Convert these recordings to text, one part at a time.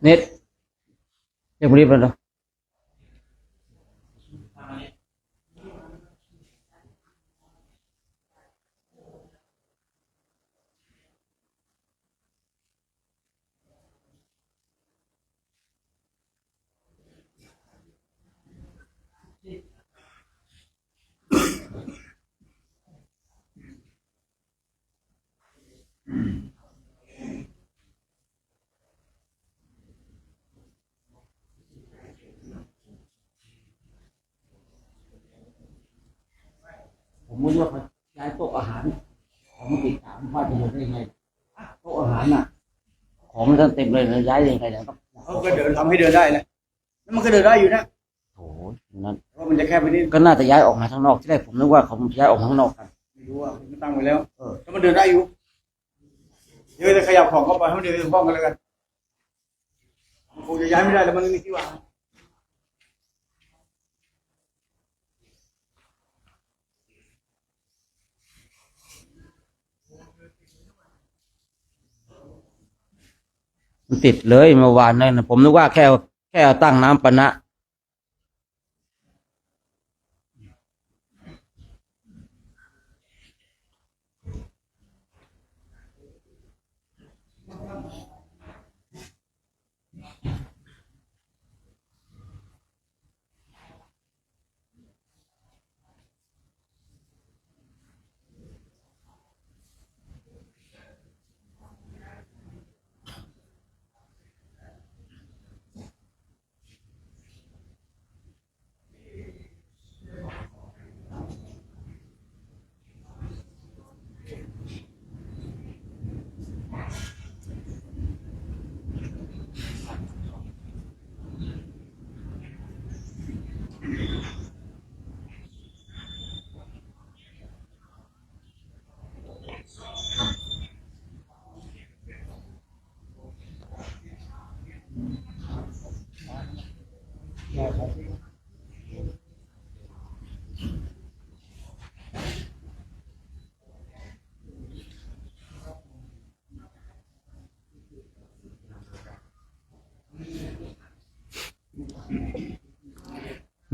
เน็ตเรียกรีบแล้วเนาะผมไม่รู้ว่าเขาย้ายโต๊ะอาหารของมันติดถามว่าจะอยู่ได้ยังไงโต๊ะอาหารน่ะของมันเต็มเลยย้ายยังไงเนี่ยเขาก็เดินทำให้เดินได้นะแล้วมันก็เดินได้อยู่นะโอ้ยนั่นเพราะมันจะแคบไปนิดก็น่าจะย้ายออกมาข้างนอกที่แรกผมนึกว่าเขาย้ายออกมาข้างนอกกันไม่รู้ว่ามันตั้งไว้แล้วแล้วมันเดินได้อยู่เดี๋ยวจะขยับของเข้าไปให้มันเดินถึงห้องกันแล้วกันมันคงจะย้ายไม่ได้แล้วมันไม่มีที่วางมันติดเลยเมื่อวานนั่นนะผมนึกว่าแค่ตั้งน้ำปะนะ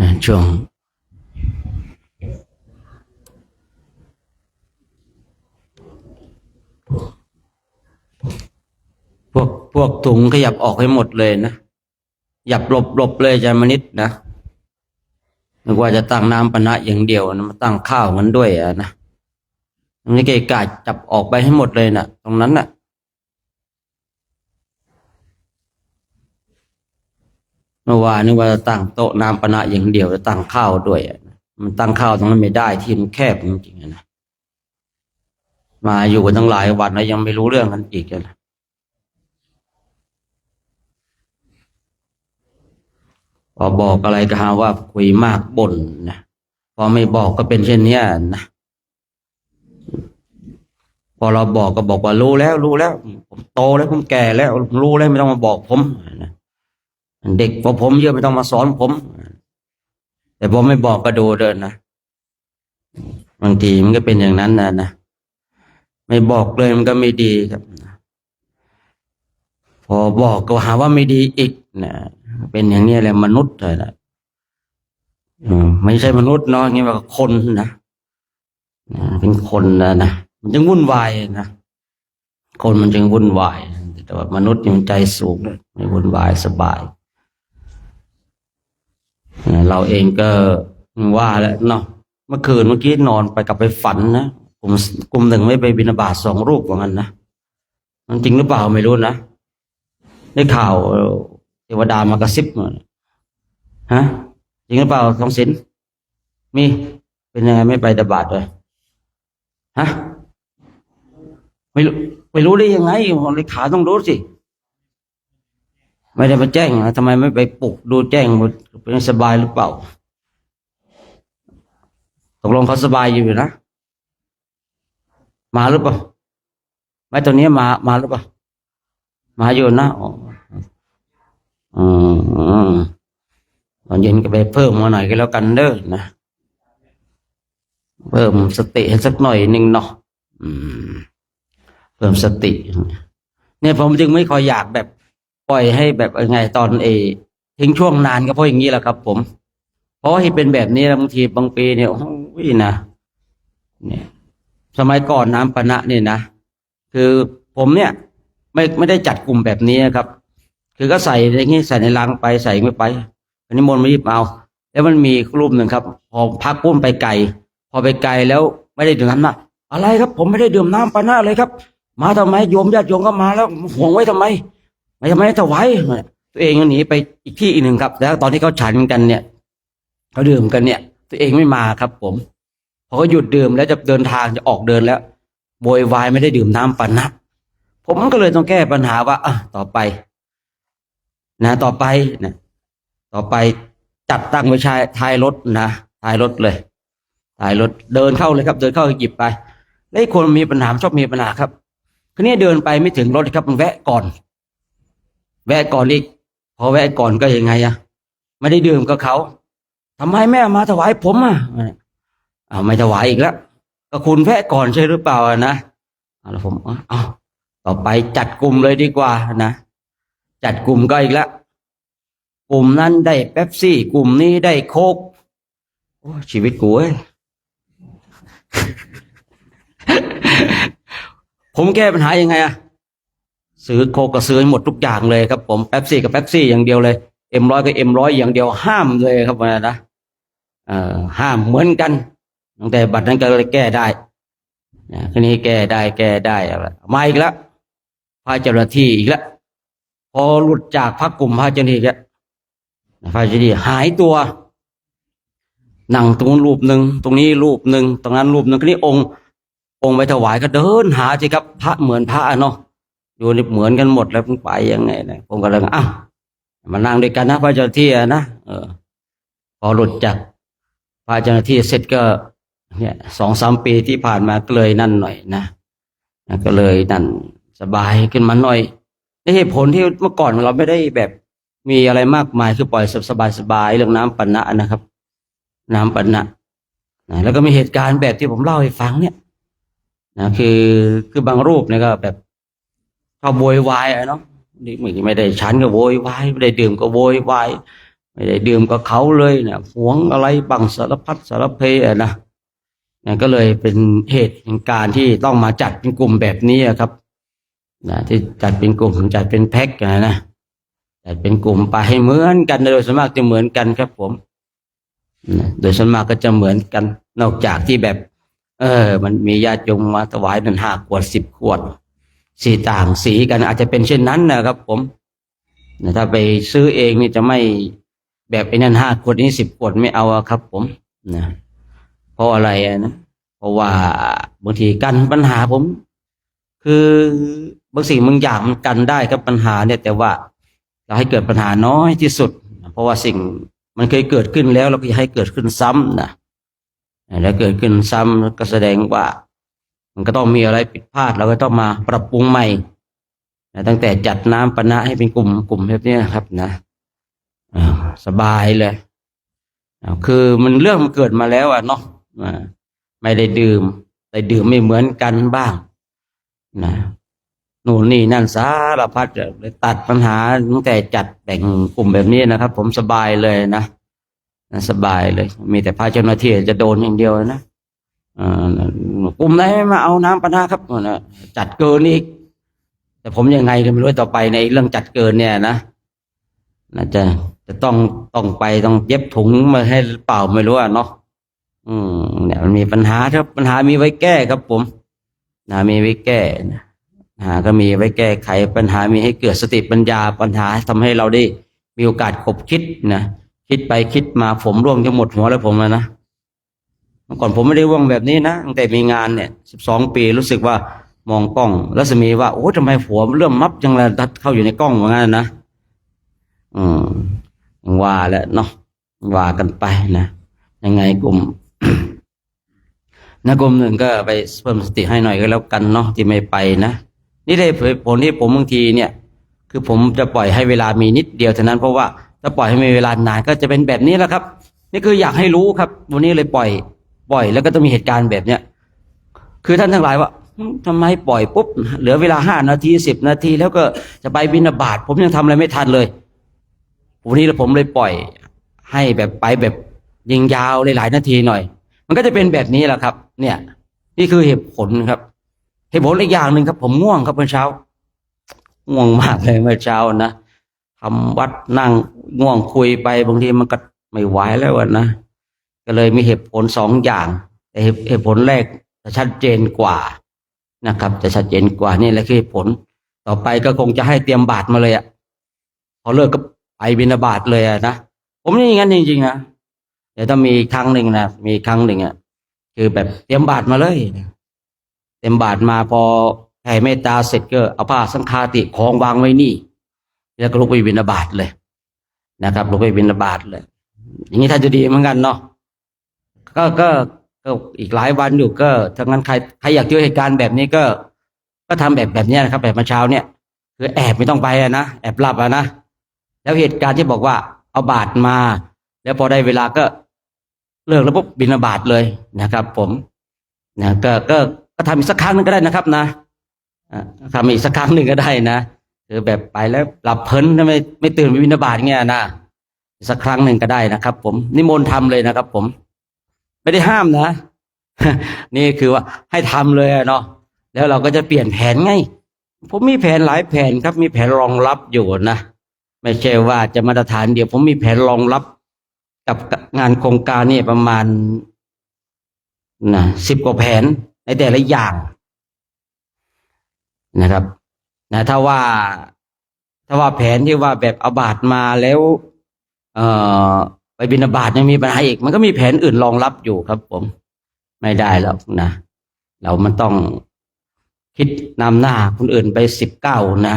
นะช่วงพวกถุงขยับออกให้หมดเลยนะหยับหลบเลยอาจารย์มณิษฐ์นะนึกว่าจะตั้งน้ำปะนะอย่างเดียวนะมาตั้งข้าวมันด้วยนะนี่เกกาจับออกไปให้หมดเลยนะตรงนั้นนะเมื่อวานนึกว่าจะตั้งโต๊ะน้ำปะนะอย่างเดียวจะตั้งข้าวด้วยมันตั้งข้าวตรงนั้นไม่ได้ที่มันแคบจริงๆนะมาอยู่กันตั้งหลายวันแล้วยังไม่รู้เรื่องกันอีกนะพอบอกอะไรก็หาว่าคุยมากบ่นนะพอไม่บอกก็เป็นเช่นนี้นะพอเราบอกก็บอกว่ารู้แล้วผมโตแล้วผมแก่แล้วรู้แล้วไม่ต้องมาบอกผมนะเด็กกว่าผมเยอะไม่ต้องมาสอนผมแต่ผมไม่บอกก็ดูเดินนะบางทีมันก็เป็นอย่างนั้นนะไม่บอกเลยมันก็ไม่ดีครับพอบอกก็หาว่าไม่ดีอีกนะเป็นอย่างนี้แหละมนุษย์เลยนะไม่ใช่มนุษย์เนาะงี้ว่าคนนะเป็นคนนะมันจึงวุ่นวายนะคนมันจึงวุ่นวายแต่ว่ามนุษย์มันใจสูงเลยไม่วุ่นวายสบายเราเองก็ว่าแล้วเนาะเมื่อกี้นอนไปกลับไปฝันนะกลุ่มหนึ่งไม่ไปบิณฑบาต2 รูปว่างั้นนะมันจริงหรือเปล่าไม่รู้นะได้ข่าวเทวดามากระซิบมาฮะจริงหรือเปล่าทองศิลป์มีเป็นยังไงไม่ไปบิณฑบาตเลยฮะไม่รู้ได้ยังไงเลขาต้องรู้สิไม่ได้มาแจ้งทำไมไม่ไปปลุกดูแจ้งเป็นสบายหรือเปล่าตกลงเขาสบายอยู่นะมาหรือเปล่าไม่ตัวนี้มาหรือเปล่ามาอยู่นะตอนเย็นก็ไปเพิ่มมาหน่อยก็แล้วกันเด้อนะเพิ่มสติให้สักหน่อยนึงเนาะเพิ่มสติเนี่ยผมจึงไม่ค่อยอยากแบบ ปล่อยให้แบบยังไงตอนทิ้งช่วงนานก็เพราะอย่างนี้แหละครับ ผมเพราะว่าที่เป็นแบบนี้บางทีบางปีเนี่ยโอ้ยนะเนี่ยสมัยก่อนน้ำปะนะเนี่ยนะคือผมเนี่ยไม่ได้จัดกลุ่มแบบนี้ครับ คือก็ใส่อย่างนี้ใส่ในลังไปใส่ไม่ไปอันนี้มนต์มาหยิบเอาแล้วมันมีรูปหนึ่งครับ พอพักปุ้มไปไกลพอไปไกลแล้วไม่ได้ดื่มน้ำนะอะไรครับ ผมไม่ได้ดื่มน้ำปะนะเลยครับมาทำไมโยมญาติโยมก็มาแล้วห่วงไว้ทำไมไม่ทำไมถวายตัวเองหนีไปอีกที่อีกหนึ่งครับ แล้วตอนที่เขาฉันกันเนี่ยเขาดื่มกันเนี่ย ตัวเองไม่มาครับ ผมพอเขาหยุดดื่มแล้วจะเดินทางจะออกเดินแล้วโวยวายไม่ได้ดื่มน้ำปานะผมก็เลยต้องแก้ปัญหาว่าต่อไปต่อไปนะต่อไปจัดตั้งไว้ท้ายรถนะท้ายรถเลยท้ายรถเดินเข้าเลยครับ เดินเข้าหยิบไปแล้วคนมีปัญหาชอบมีปัญหาครับคืนนี้เดินไปไม่ถึงรถครับมันแวะก่อนอีกพอแวะก่อนก็ยังไงไม่ได้ดื่มกับเขาทำไมแม่มาถวายผมไม่ถวายอีกแล้วก็คุณแวะก่อนใช่หรือเปล่านะแล้วผมต่อไปจัดกลุ่มเลยดีกว่านะจัดกลุ่มก็อีกแล้วกลุ่มนั้นได้เป๊ปซี่กลุ่มนี้ได้โค้กโอ้ชีวิตกูผมแก้ปัญหายังไงซื้อโค้กก็ซื้อหมดทุกอย่างเลยครับผมเป๊ปซี่กับเป๊ปซี่อย่างเดียวเลยM100ก็M100อย่างเดียวห้ามเลยครับนะห้ามเหมือนกันตั้งแต่บัดนั้นก็เลยแก้ได้ทีนี้แก้ได้มาอีกแล้วพระเจ้าหน้าที่อีกแล้วพอหลุดจากพระกลุ่มพระเจ้าหน้าที่พระเจ้าหน้าที่หายตัวนั่งตรงรูปหนึ่งตรงนี้รูปหนึ่งตรงนั้นรูปหนึ่งทีนี้องค์ไปถวายก็เดินหาสิครับพระเหมือนพระเนาะอยู่ในเหมือนกันหมดแล้วไปยังไงนะผมก็เลยมานั่งด้วยกันนะพระเจ้าหน้าที่นะพอหลุดจากพระเจ้าหน้าที่เสร็จก็เนี่ย2-3 ปีที่ผ่านมาก็เลยนั่นหน่อยนะก็เลยนั่นสบายขึ้นมาหน่อยในเหตุผลที่เมื่อก่อนเราไม่ได้แบบมีอะไรมากมายคือปล่อยสบายเรื่องน้ำปะนะนะครับน้ำปะนะแล้วก็มีเหตุการณ์แบบที่ผมเล่าให้ฟังเนี่ยนะคือบางรูปเนี่ยก็แบบเขาโวยวายเนาะนี่ไม่ได้ฉันก็โวยวายไม่ได้ดื่มก็โวยวายไม่ได้ดื่มกับเขาเลยเนี่ยหวงอะไรบังสารพัดสารเพนะก็เลยเป็นเหตุแห่งการที่ต้องมาจัดเป็นกลุ่มแบบนี้ครับที่จัดเป็นกลุ่มจัดเป็นแพ็กนะจัดเป็นกลุ่มไปให้เหมือนกันโดยส่วนมากจะเหมือนกันครับผมโดยส่วนมากก็จะเหมือนกันนอกจากที่แบบมันมีญาติโยมมาถวายนั่น5 ขวด 10 ขวดสีต่างสีกันอาจจะเป็นเช่นนั้นนะครับผมถ้าไปซื้อเองนี่จะไม่แบบไอ้นั่น5 ขวดนี้10 ขวดไม่เอาครับผมนะเพราะอะไรนะเพราะว่าบางทีกันปัญหาผมคือบางสิ่งบางอย่างมันกันได้ครับปัญหาเนี่ยแต่ว่าเราให้เกิดปัญหาน้อยที่สุดเพราะว่าสิ่งมันเคยเกิดขึ้นแล้วเราก็อย่าให้เกิดขึ้นซ้ำนะแล้วเกิดขึ้นซ้ำก็แสดงว่ามันก็ต้องมีอะไรผิดพลาดเราก็ต้องมาปรับปรุงใหม่ตั้งแต่จัดน้ำปะนะให้เป็นกลุ่มแบบนี้ครับนะสบายเลยคือมันเรื่องมันเกิดมาแล้วเนาะไม่ได้ดื่มแต่ดื่มไม่เหมือนกันบ้างนะนู่นนี่นั่นสารพัดเลยตัดปัญหาตั้งแต่จัดแบ่งกลุ่มแบบนี้นะครับผมสบายเลยนะสบายเลยมีแต่พระเจ้าหน้าที่จะโดนอย่างเดียวนะกลุ่มไหนไม่มาเอาน้ำปะนะครับจัดเกินอีกแต่ผมยังไงก็ไม่รู้ต่อไปในเรื่องจัดเกินเนี่ยนะจะต้องไปต้องเย็บถุงมาให้เปล่าไม่รู้เนาะเนี่ยมันมีปัญหาครับปัญหามีไว้แก้ครับผมมีไว้แก้ปัญหาก็มีไว้แก้ไขปัญหามีให้เกิดสติปัญญาปัญหาทำให้เราได้มีโอกาสคบคิดนะคิดไปคิดมาผมร่วงจะหมดหัวแล้วผมนะเมื่อก่อนผมไม่ได้ว่างแบบนี้นะตั้งแต่มีงานเนี่ย12 ปีรู้สึกว่ามองกล้องรัศมีว่าโอ้ทำไมหัวเริ่มมับจังเลยเข้าอยู่ในกล้องเหมือนกันนะว่าแล้วเนาะว่ากันไปนะยังไงกลุ่ม กลุ่มหนึ่งก็ไปเพิ่มสติให้หน่อยก็แล้วกันเนาะที่ไม่ไปนะนี่ได้ผลที่ผมบางทีเนี่ยคือผมจะปล่อยให้เวลามีนิดเดียวเท่านั้นเพราะว่าถ้าปล่อยให้มีเวลานานก็จะเป็นแบบนี้แหละครับนี่คืออยากให้รู้ครับวันนี้เลยปล่อยแล้วก็ต้องมีเหตุการณ์แบบเนี้ยคือท่านทั้งหลายว่า ทำไมปล่อยปุ๊บเหลือเวลา5 นาที10 นาทีแล้วก็จะไปบิณฑบาตผมยังทำอะไรไม่ทันเลยวันนี้ผมเลยปล่อยให้แบบไปแบบยิงยาวหลายๆนาทีหน่อยมันก็จะเป็นแบบนี้แหละครับเนี่ยนี่คือเหตุผลครับเหตุผลอีกอย่างหนึ่งครับผมง่วงครับเมื่อเช้าง่วงมากเลยเมื่อเช้านะทำวัดนั่งง่วงคุยไปบางทีมันก็ไม่ไหวแล้วนะก็เลยมีเหตุผล2 อย่างแต่เหตุผลแรกจะชัดเจนกว่านะครับจะชัดเจนกว่านี่แหละคือเหตุผลต่อไปก็คงจะให้เตรียมบาตรมาเลยอ่ะพอเลิกก็ไปบิณฑบาตเลยอะนะผมนี่อย่างนั้นจริงๆนะเดี๋ยวถ้ามีครั้งหนึ่งนะมีครั้งหนึ่งอ่ะคือแบบเตรียมบาตรมาเลยเตรียมบาตรมาพอแผ่เมตตาเสร็จก็เอาผ้าสังฆาติของวางไว้นี่แล้วก็ลุกไปบิณฑบาตเลยนะครับลุกไปบิณฑบาตเลยอย่างนี้ถ้าจะดีเหมือนกันเนาะก็อีกหลายวันอยู่ก็ถ้างั้นใครอยากเจอเหตุการณ์แบบนี้ก็ทำแบบนี้นะครับแบบเมื่อเช้าเนี่ยคือแอบไม่ต้องไปนะแอบหลับนะแล้วเหตุการณ์ที่บอกว่าเอาบาตรมาแล้วพอได้เวลาก็เลิกแล้วปุ๊บบิณฑบาตเลยนะครับผมนะก็ทำอีกสักครั้งนึงก็ได้นะครับนะทำอีกสักครั้งหนึ่งก็ได้นะคือแบบไปแล้วหลับเพลินไม่ตื่นไปบิณฑบาตเงี้ยนะสักครั้งหนึ่งก็ได้นะครับผมนิมนต์ทำเลยนะครับผมไม่ได้ห้ามนะ นี่คือว่าให้ทำเลยเนาะแล้วเราก็จะเปลี่ยนแผนไงผมมีแผนหลายแผนครับมีแผนรองรับอยู่นะไม่ใช่ว่าจะมาตรฐานเดียวผมมีแผนรองรับกับงานโครงการนี่ประมาณ10 กว่าแผนในแต่ละอย่างนะครับนะถ้าว่าแผนที่ว่าแบบเอาบาตรมาแล้วเอ่อไปบิณฑบาตยังมีปัญหาอีกมันก็มีแผนอื่นรองรับอยู่ครับผมไม่ได้แล้วนะมันต้องคิดนำหน้าคนอื่นไป19นะ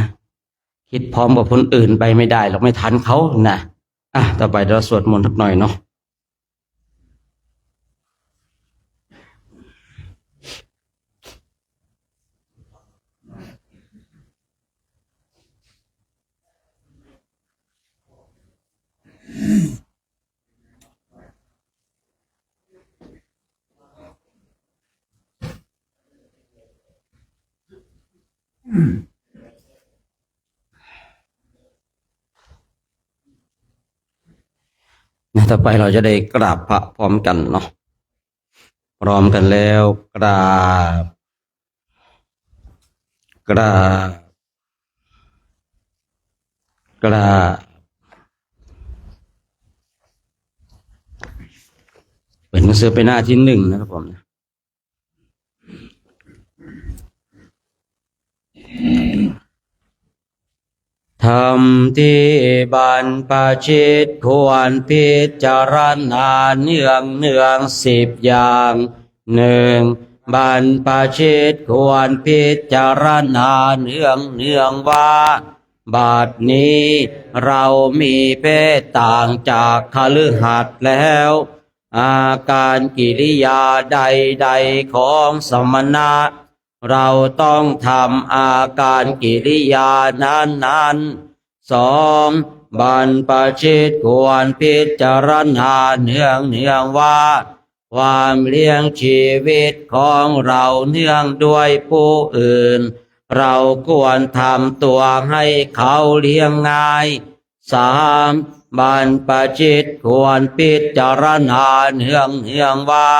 คิดพร้อมกับคนอื่นไปไม่ได้เราไม่ทันเขานะต่อไปเราสวดมนต์สักหน่อยเนาะต่อไปเราจะได้กราบพระพร้อมกันเนาะพร้อมกันแล้วกราบกราบกราบเป็นหนังสือไปหน้าที่1นะครับผมธรรมที่บรรพชิตควรพิจารณาเนือง10 อย่าง1. บรรพชิตควรพิจารณาเนืองว่าบัดนี้เรามีเพศต่างจากคฤหัสถ์แล้วอาการกิริยาใดๆของสมณะเราต้องทำอาการกิริยานั้น2. บรรพชิตควรพิจารณาเนืองว่าความเลี้ยงชีวิตของเราเนื่องด้วยผู้อื่นเราควรทำตัวให้เขาเลี้ยงง่าย 3. บรรพชิตควรพิจารณาเนืองว่า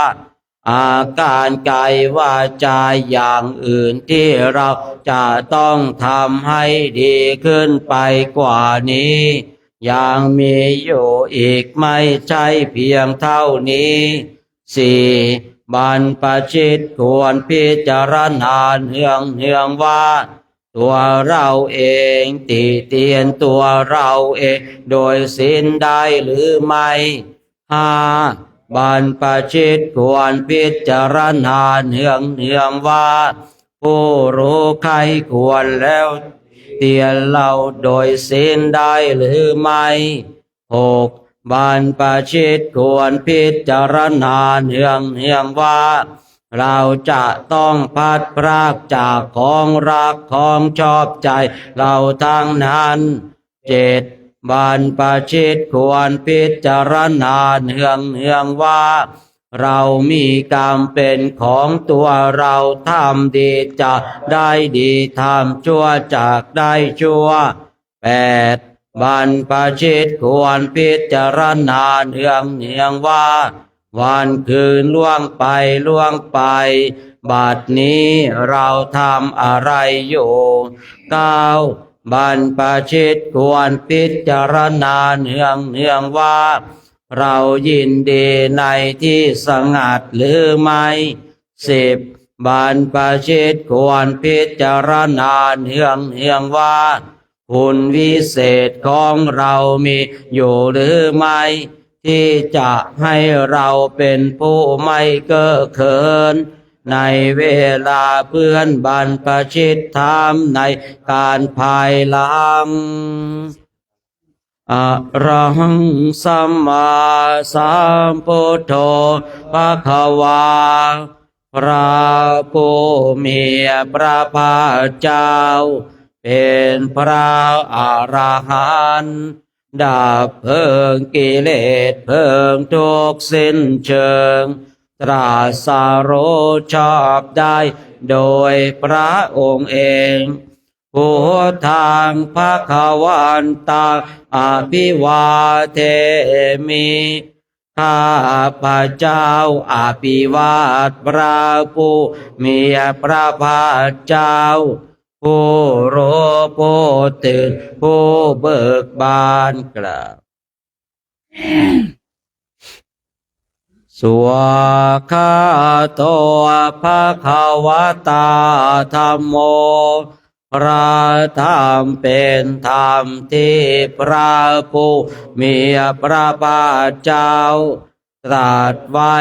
อาการกายวาจาอย่างอื่นที่เราจะต้องทำให้ดีขึ้นไปกว่านี้ยังมีอยู่อีกไม่ใช่เพียงเท่านี้ 4. บรรพชิตควรพิจารณาเนืองว่าตัวเราเองติเตียนตัวเราเองโดยสิ้นได้หรือไม่ 5. บรรพชิตควรพิจารณาเนืองว่าผู้รู้ใครควรแล้วเตียนเราโดยสิ้นได้หรือไม่ 6. บรรพชิตควรพิจารณาเนืองว่าเราจะต้องพัดพรากจากของรักของชอบใจเราทั้งนั้น 7. บรรพชิตควรพิจารณาเนืองว่า เรามีกรรมเป็นของตัวเราทำดีจะได้ดีทำชั่วจากได้ชั่วแปดบรรพชิตควรพิจารณาเนืองเนียงว่าวันคืนล่วงไปบัดนี้เราทำอะไรอยู่เก้าบรรพชิตควรพิจารณาเนืองว่าเรายินดีในที่สงัดหรือไม่สิบบรรพชิตควรพิจารณาเนืองว่าคุณวิเศษของเรามีอยู่หรือไม่ที่จะให้เราเป็นผู้ไม่เก้อเขินในเวลาเพื่อนบรรพชิตทำในการภายหลังอะระหังสัมมาสัมพุทโธภควาพระผู้มีพระภาคเจ้าเป็นพระอรหันต์ดับเพลิงกิเลสเพลิงทุกข์สิ้นเชิงตรัสรู้ชอบได้โดยพระองค์เองพุทธังภควันตังอภิวาเทมิข้าพระเจ้าอภิวาทพระผู้มีพระภาคเจ้าผู้รู้ผู้ตื่นผู้เบิกบานกล่าวสวากขาโตภควตาธัมโมพระธรรมเป็นธรรมที่พระผู้มีพระภาคเจ้าตรัสไว้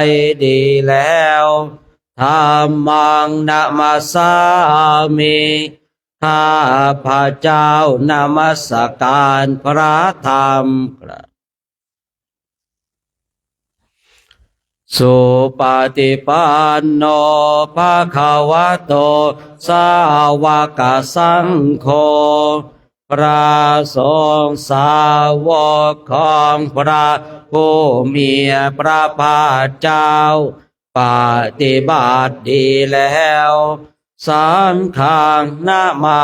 ดีแล้วธัมมังนะมัสสามิข้าพระเจ้านมัสการพระธรรมสุปฏิปันโนภควโตสาวกสังโฆพระสงฆ์สาวกของพระผู้มีพระภาคเจ้าปฏิบัติดีแล้วสังฆังนะมา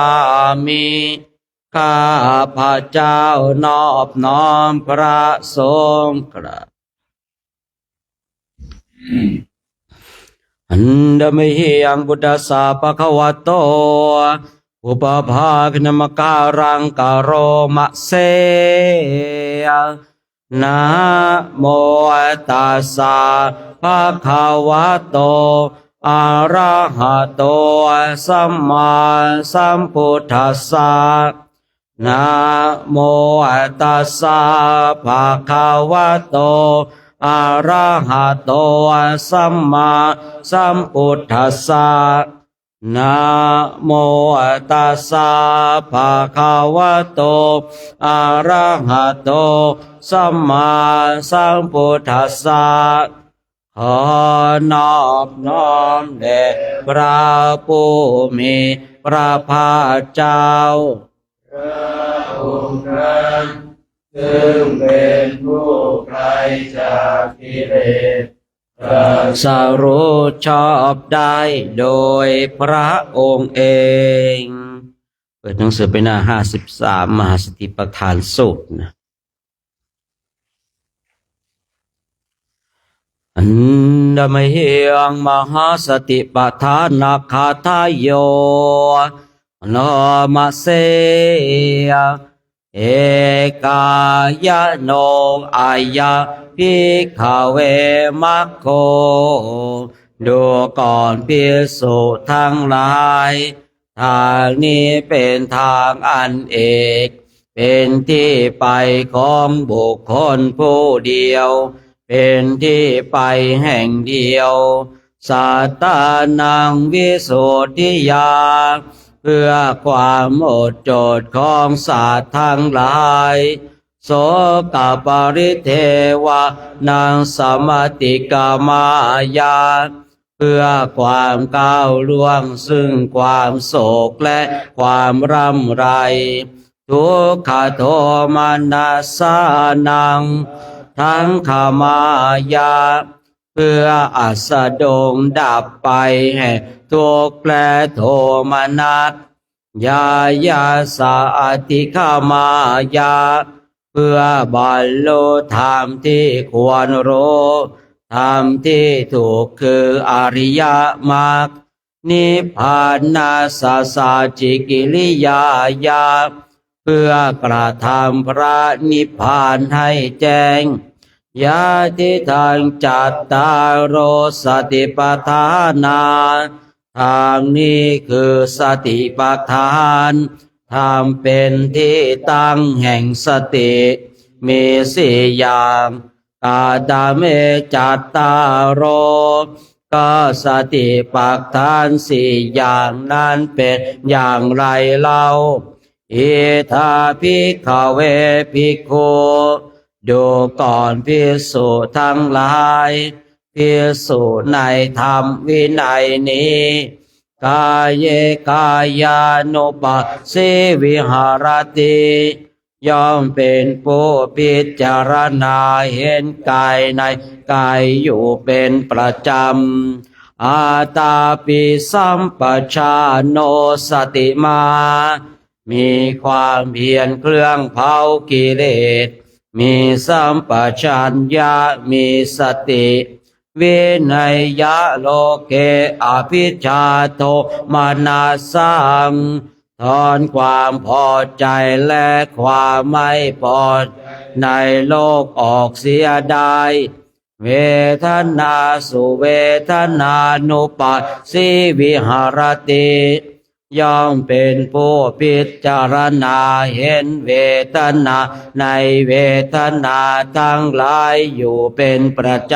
มิข้าพระเจ้านอบน้อมพระสงฆ์อันดมหิยังบุตตสาภควโตอุปภาคณมการังกโรมะเสนะโมตัสสะภะคะวะโตอะระหะโตสัมมาสัมพุทธัสสะนะโมตัสสะภะคะวะโตอะระหะโตสัมมาสัมพุทธัสสะนะโมตัสสะภะคะวะโตอะระหะโตสัมมาสัมพุทธัสสะขอนอบน้อมแด่พระผู้มีพระภาคเจ้าพระองค์นั้นซึ่งเป็นผู้ไกลจากกิเลสตรัสรู้ชอบได้โดยพระองค์เองเปิดหนังสือไปหน้า53มหาสติปัฏฐานสูตรนะอันดมหิยังมหาสติปัฏฐานาคาทายโยนามเสยเอกายโนอายะภิกขเวมัคโคดูก่อนภิกษุทั้งหลายทางนี้เป็นทางอันเอกเป็นที่ไปของบุคคลผู้เดียวเป็นที่ไปแห่งเดียวสัตตานังวิสุทธิยาเพื่อความหมดจดของสัตว์ทั้งหลายโสกปริเทวะนังสมติกามายาเพื่อความก้าวล่วงซึ่งความโศกและความร่ำไรทุกขโทมานัสสานังทั้งขมายา เพื่ออัสดงดับไปแห่ทุกข์และโทมนัสยายาสาติขามายาเพื่อบรรลุธรรมที่ควรรู้ธรรมที่ถูกคืออริยมรรคนิพพานาสสาจิกิริยายาเพื่อกระทำพระนิพพานให้แจ้งยาติทางจัตตารโอสติปัฏฐานาทางนี้คือสติปัฏฐานทำเป็นที่ตั้งแห่งสติมีสี่อย่างกาตเมจัตตารโอก็สติปัฏฐานสี่อย่างนั้นเป็นอย่างไรเล่าอิทาภิกขเวภิกขุดูก่อนภิกษุทั้งหลายภิกษุในธรรมวินัยนี้กายเยกายานุปัสสิวิหารติย่อมเป็นผู้พิจารณาเห็นกายในกายอยู่เป็นประจำอาตาปิสัมปชาโนสติมามีความเพียรเครื่องเผากิเลสมีสัมปชัญญะมีสติวินัยยะโลเกอภิชฌาโทมานาสังถอนความพอใจและความไม่พอในโลกออกเสียได้เวทนาสุเวทนานุปัสสิวิหารติย่อมเป็นผู้พิจารณาเห็นเวทนาในเวทนาทั้งหลายอยู่เป็นประจ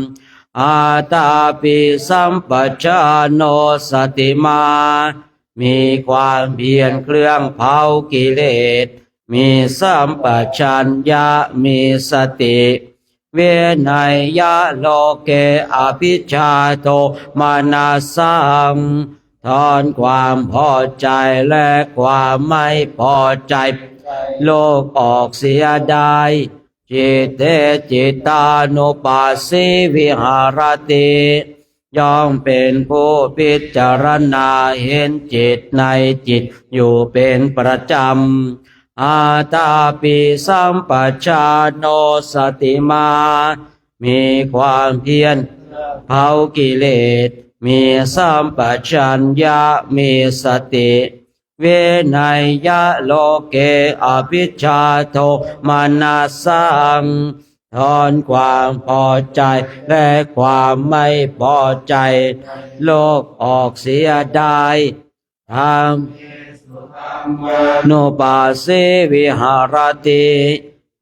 ำอาตาปิสัมปชาโนสติมามีความเพียรเครื่องเผากิเลสมีสัมปชัญญะมีสติเวนัยยะโลเกอภิชฌาโทมานาสังถอนความพอใจและความไม่พอใจโลกออกเสียได้จิตเตจิตานุปัสสิวิหารติย่อมเป็นผู้พิจารณาเห็นจิตในจิตอยู่เป็นประจำอาตาปิสัมปชาโนสติมามีความเพียรเผากิเลสมีสัมปชัญญะมีสติเวนัยยะโลเกอภิชฌาโทมานาสังถอนความพอใจและความไม่พอใจโลกออกเสียได้ทางโนปัสสิวิหารติ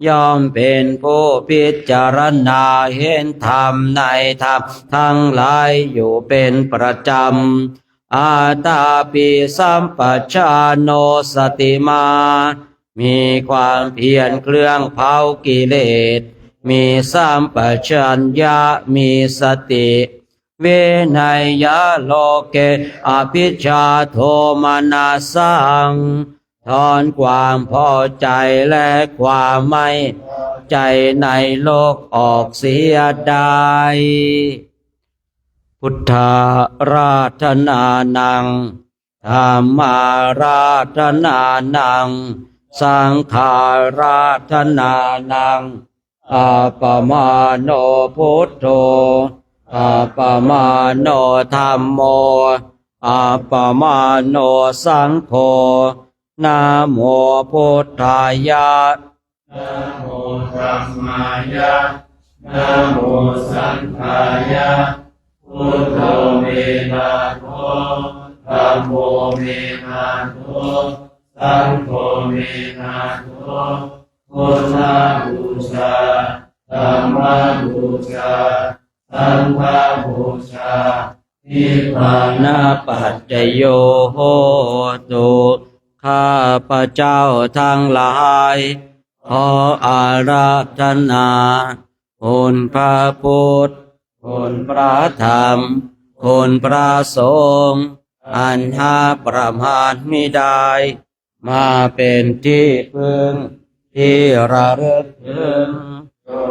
ย่อมเป็นผู้พิจารณาเห็นธรรมในธรรมทั้งหลายอยู่เป็นประจำอาตาปิสัมปชาโนสติมามีความเพียรเครื่องเผากิเลสมีสัมปชัญญะมีสติเวนัยยะโลเกอภิชฌาโทมานาสังถอนความพอใจและความไม่ใจในโลกออกเสียได้พุทธาราธนานังธัมมาราธนานังสังฆาราธนานังอาปมาโนพุทโธอาปมาโนธัมโมอาปมาโนสังโฆนะโมพุทธายะนะโมธัมมายะนะโมสังฆายะพุทโธเมนะโธธัมโมเมนะโธสังโฆเมนะโธพุทธบูชาธัมมบูชาสังฆบูชานิพพานะปัจจโยโหตุข้าพระเจ้าทั้งหลายขออาราธนาคุณพระพุทธคุณพระธรรมคุณพระสงฆ์อันหาประมาณมิได้มาเป็นที่พึ่งที่ระลึกถึงจ ช่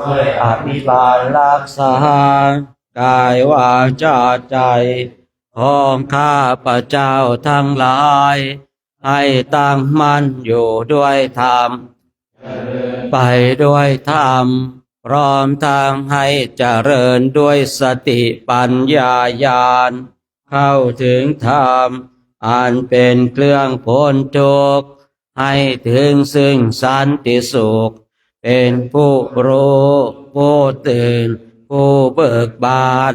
วยอภิบาลรักษากายวาจาใจของข้าพเจ้าทั้งหลายให้ตั้งมั่นอยู่ด้วยธรรมไปด้วยธรรมพร้อมทางให้เจริญด้วยสติปัญญาญาณเข้าถึงธรรมอันเป็นเครื่องพ้นทุกข์ให้ถึงซึ่งสันติสุขเป็นผู้รู้ผู้ตื่นผู้เบิกบาน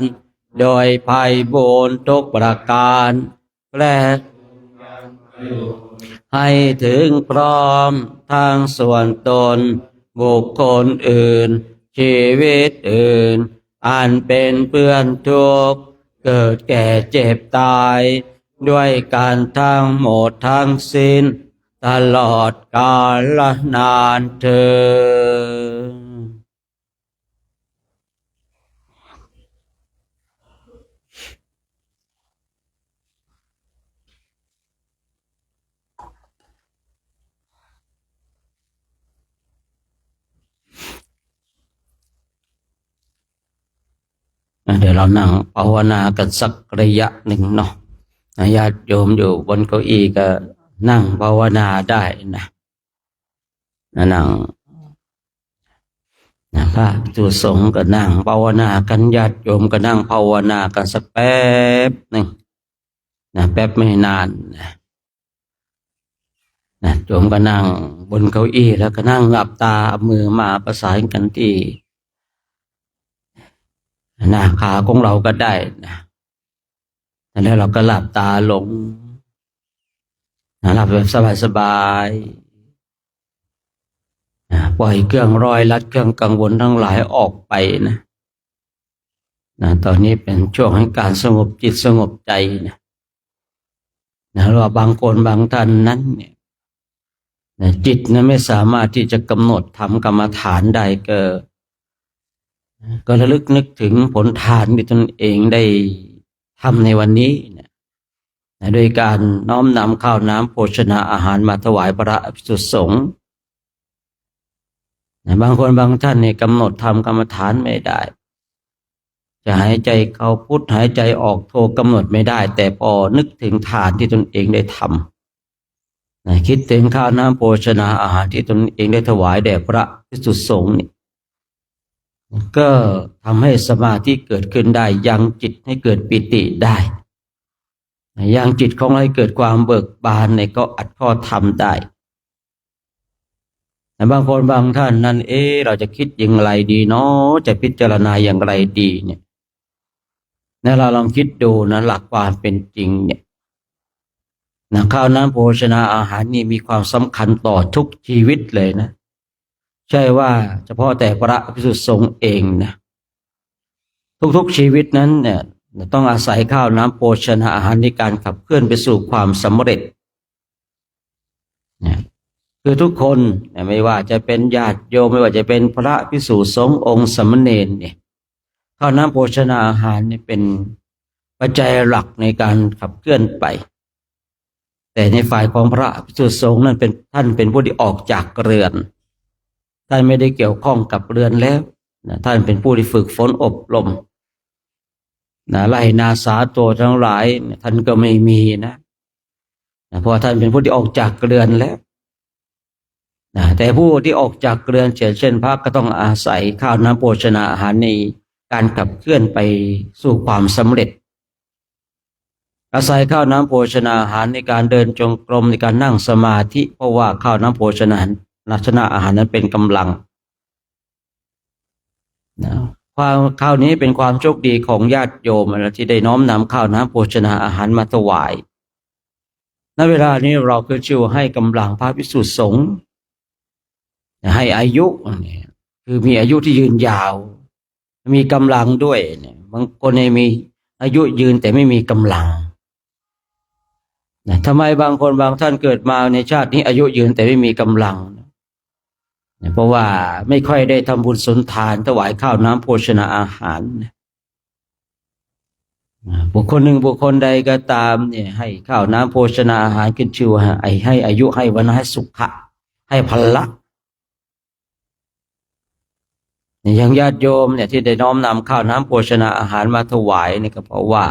โดยไพบูลย์ทุกประการและให้ถึงพร้อมทางส่วนตนบุคคลอื่นชีวิตอื่นอันเป็นเพื่อนทุกข์เกิดแก่เจ็บตายด้วยกันทั้งหมดทั้งสิ้นตลอดกาลนานเทอญเดี๋ยวเรานั่งภาวนากันสักระยะหนึ่งเนาะญาติโยมอยู่บนเก้าอี้ก็นั่งภาวนาได้นะนั่งพระภิกษุสงฆ์ก็นั่งภาวนากันญาติโยมก็นั่งภาวนากันสักแป๊บหนึ่งแป๊บไม่นานโยมก็นั่งบนเก้าอี้แล้วก็นั่งหลับตาเอามือมาประสานกันที่หน้าขาของเราก็ได้นะแล้วเราก็หลับตาลงหลับแบบสบายๆปล่อยเครื่องร้อยลัดเครื่องกังวลทั้งหลายออกไปนะตอนนี้เป็นช่วงให้การสงบจิตสงบใจนะเราบางคนบางท่านนั้นเนี่ยจิตนั้นไม่สามารถที่จะกำหนดทำกรรมฐานได้ก็ระลึกนึกถึงผลทานที่ตนเองได้ทำในวันนี้โดยการน้อมนำข้าวน้ำโภชนาอาหารมาถวายพระภิกษุสงฆ์บางคนบางท่านเนี่ยกำหนดทำกรรมฐานไม่ได้จะหายใจเข้าพุทหายใจออกโทกำหนดไม่ได้แต่พอนึกถึงทานที่ตนเองได้ทำคิดถึงข้าวน้ำโภชนาอาหารที่ตนเองได้ถวายแด่พระภิกษุสงฆ์นี่ก็ทำให้สมาธิเกิดขึ้นได้ยังจิตให้เกิดปิติได้ยังจิตของเราให้เกิดความเบิกบานในก็อัดข้อทำได้แต่บางคนบางท่านนั้นเราจะคิดอย่างไรดีเนาะจะพิจารณาอย่างไรดีเนี่ยเราลองคิดดูนะหลักความเป็นจริงเนี่ยข้าวน้ำโภชนาอาหารนี่มีความสำคัญต่อทุกชีวิตเลยนะใช่ว่าเฉพาะแต่พระภิกษุสงฆ์เองนะทุกๆชีวิตนั้นเนี่ยต้องอาศัยข้าวน้ำโภชนาอาหารในการขับเคลื่อนไปสู่ความสำเร็จคือทุกคนไม่ว่าจะเป็นญาติโยมไม่ว่าจะเป็นพระภิกษุสงฆ์องค์สามเณรเนี่ยข้าวน้ำโภชนาอาหารนี่เป็นปัจจัยหลักในการขับเคลื่อนไปแต่ในฝ่ายของพระภิกษุสงฆ์นั้นท่านเป็นผู้ที่ออกจากเรือนท่านไม่ได้เกี่ยวข้องกับเรือนแล้วท่านเป็นผู้ที่ฝึกฝนอบรมไล่นาสาตัวทั้งหลายท่านก็ไม่มีนะเพราะท่านเป็นผู้ที่ออกจากเรือนแล้วแต่ผู้ที่ออกจากเรือนเช่นพระก็ต้องอาศัยข้าวน้ำโภชนาอาหารในการขับเคลื่อนไปสู่ความสำเร็จอาศัยข้าวน้ำโภชนาอาหารในการเดินจงกรมในการนั่งสมาธิเพราะว่าข้าวน้ำโภชนาอาหารนั้นเป็นกำลังความข้าวนี้เป็นความโชคดีของญาติโยมที่ได้น้อมนำข้าวน้ำโภชนาอาหารมาถวายณเวลานี้เราคือชื่อให้กำลังพระภิกษุสงฆ์ให้อายุคือมีอายุที่ยืนยาวมีกำลังด้วยบางคนมีอายุยืนแต่ไม่มีกำลังทำไมบางคนบางท่านเกิดมาในชาตินี้อายุยืนแต่ไม่มีกำลังเพราะว่าไม่ค่อยได้ทำบุญสุนทานถวายข้าวน้ำโภชนาอาหารบุคคลหนึ่งบุคคลใดก็ตามเนี่ยให้ข้าวน้ำโภชนาอาหารขึ้นชื่อว่าให้อายุให้วรรณะให้สุขะให้พละ อย่างญาติโยมเนี่ยที่ได้น้อมนำข้าวน้ำโภชนาอาหารมาถวายนี่ก็เพราะว่า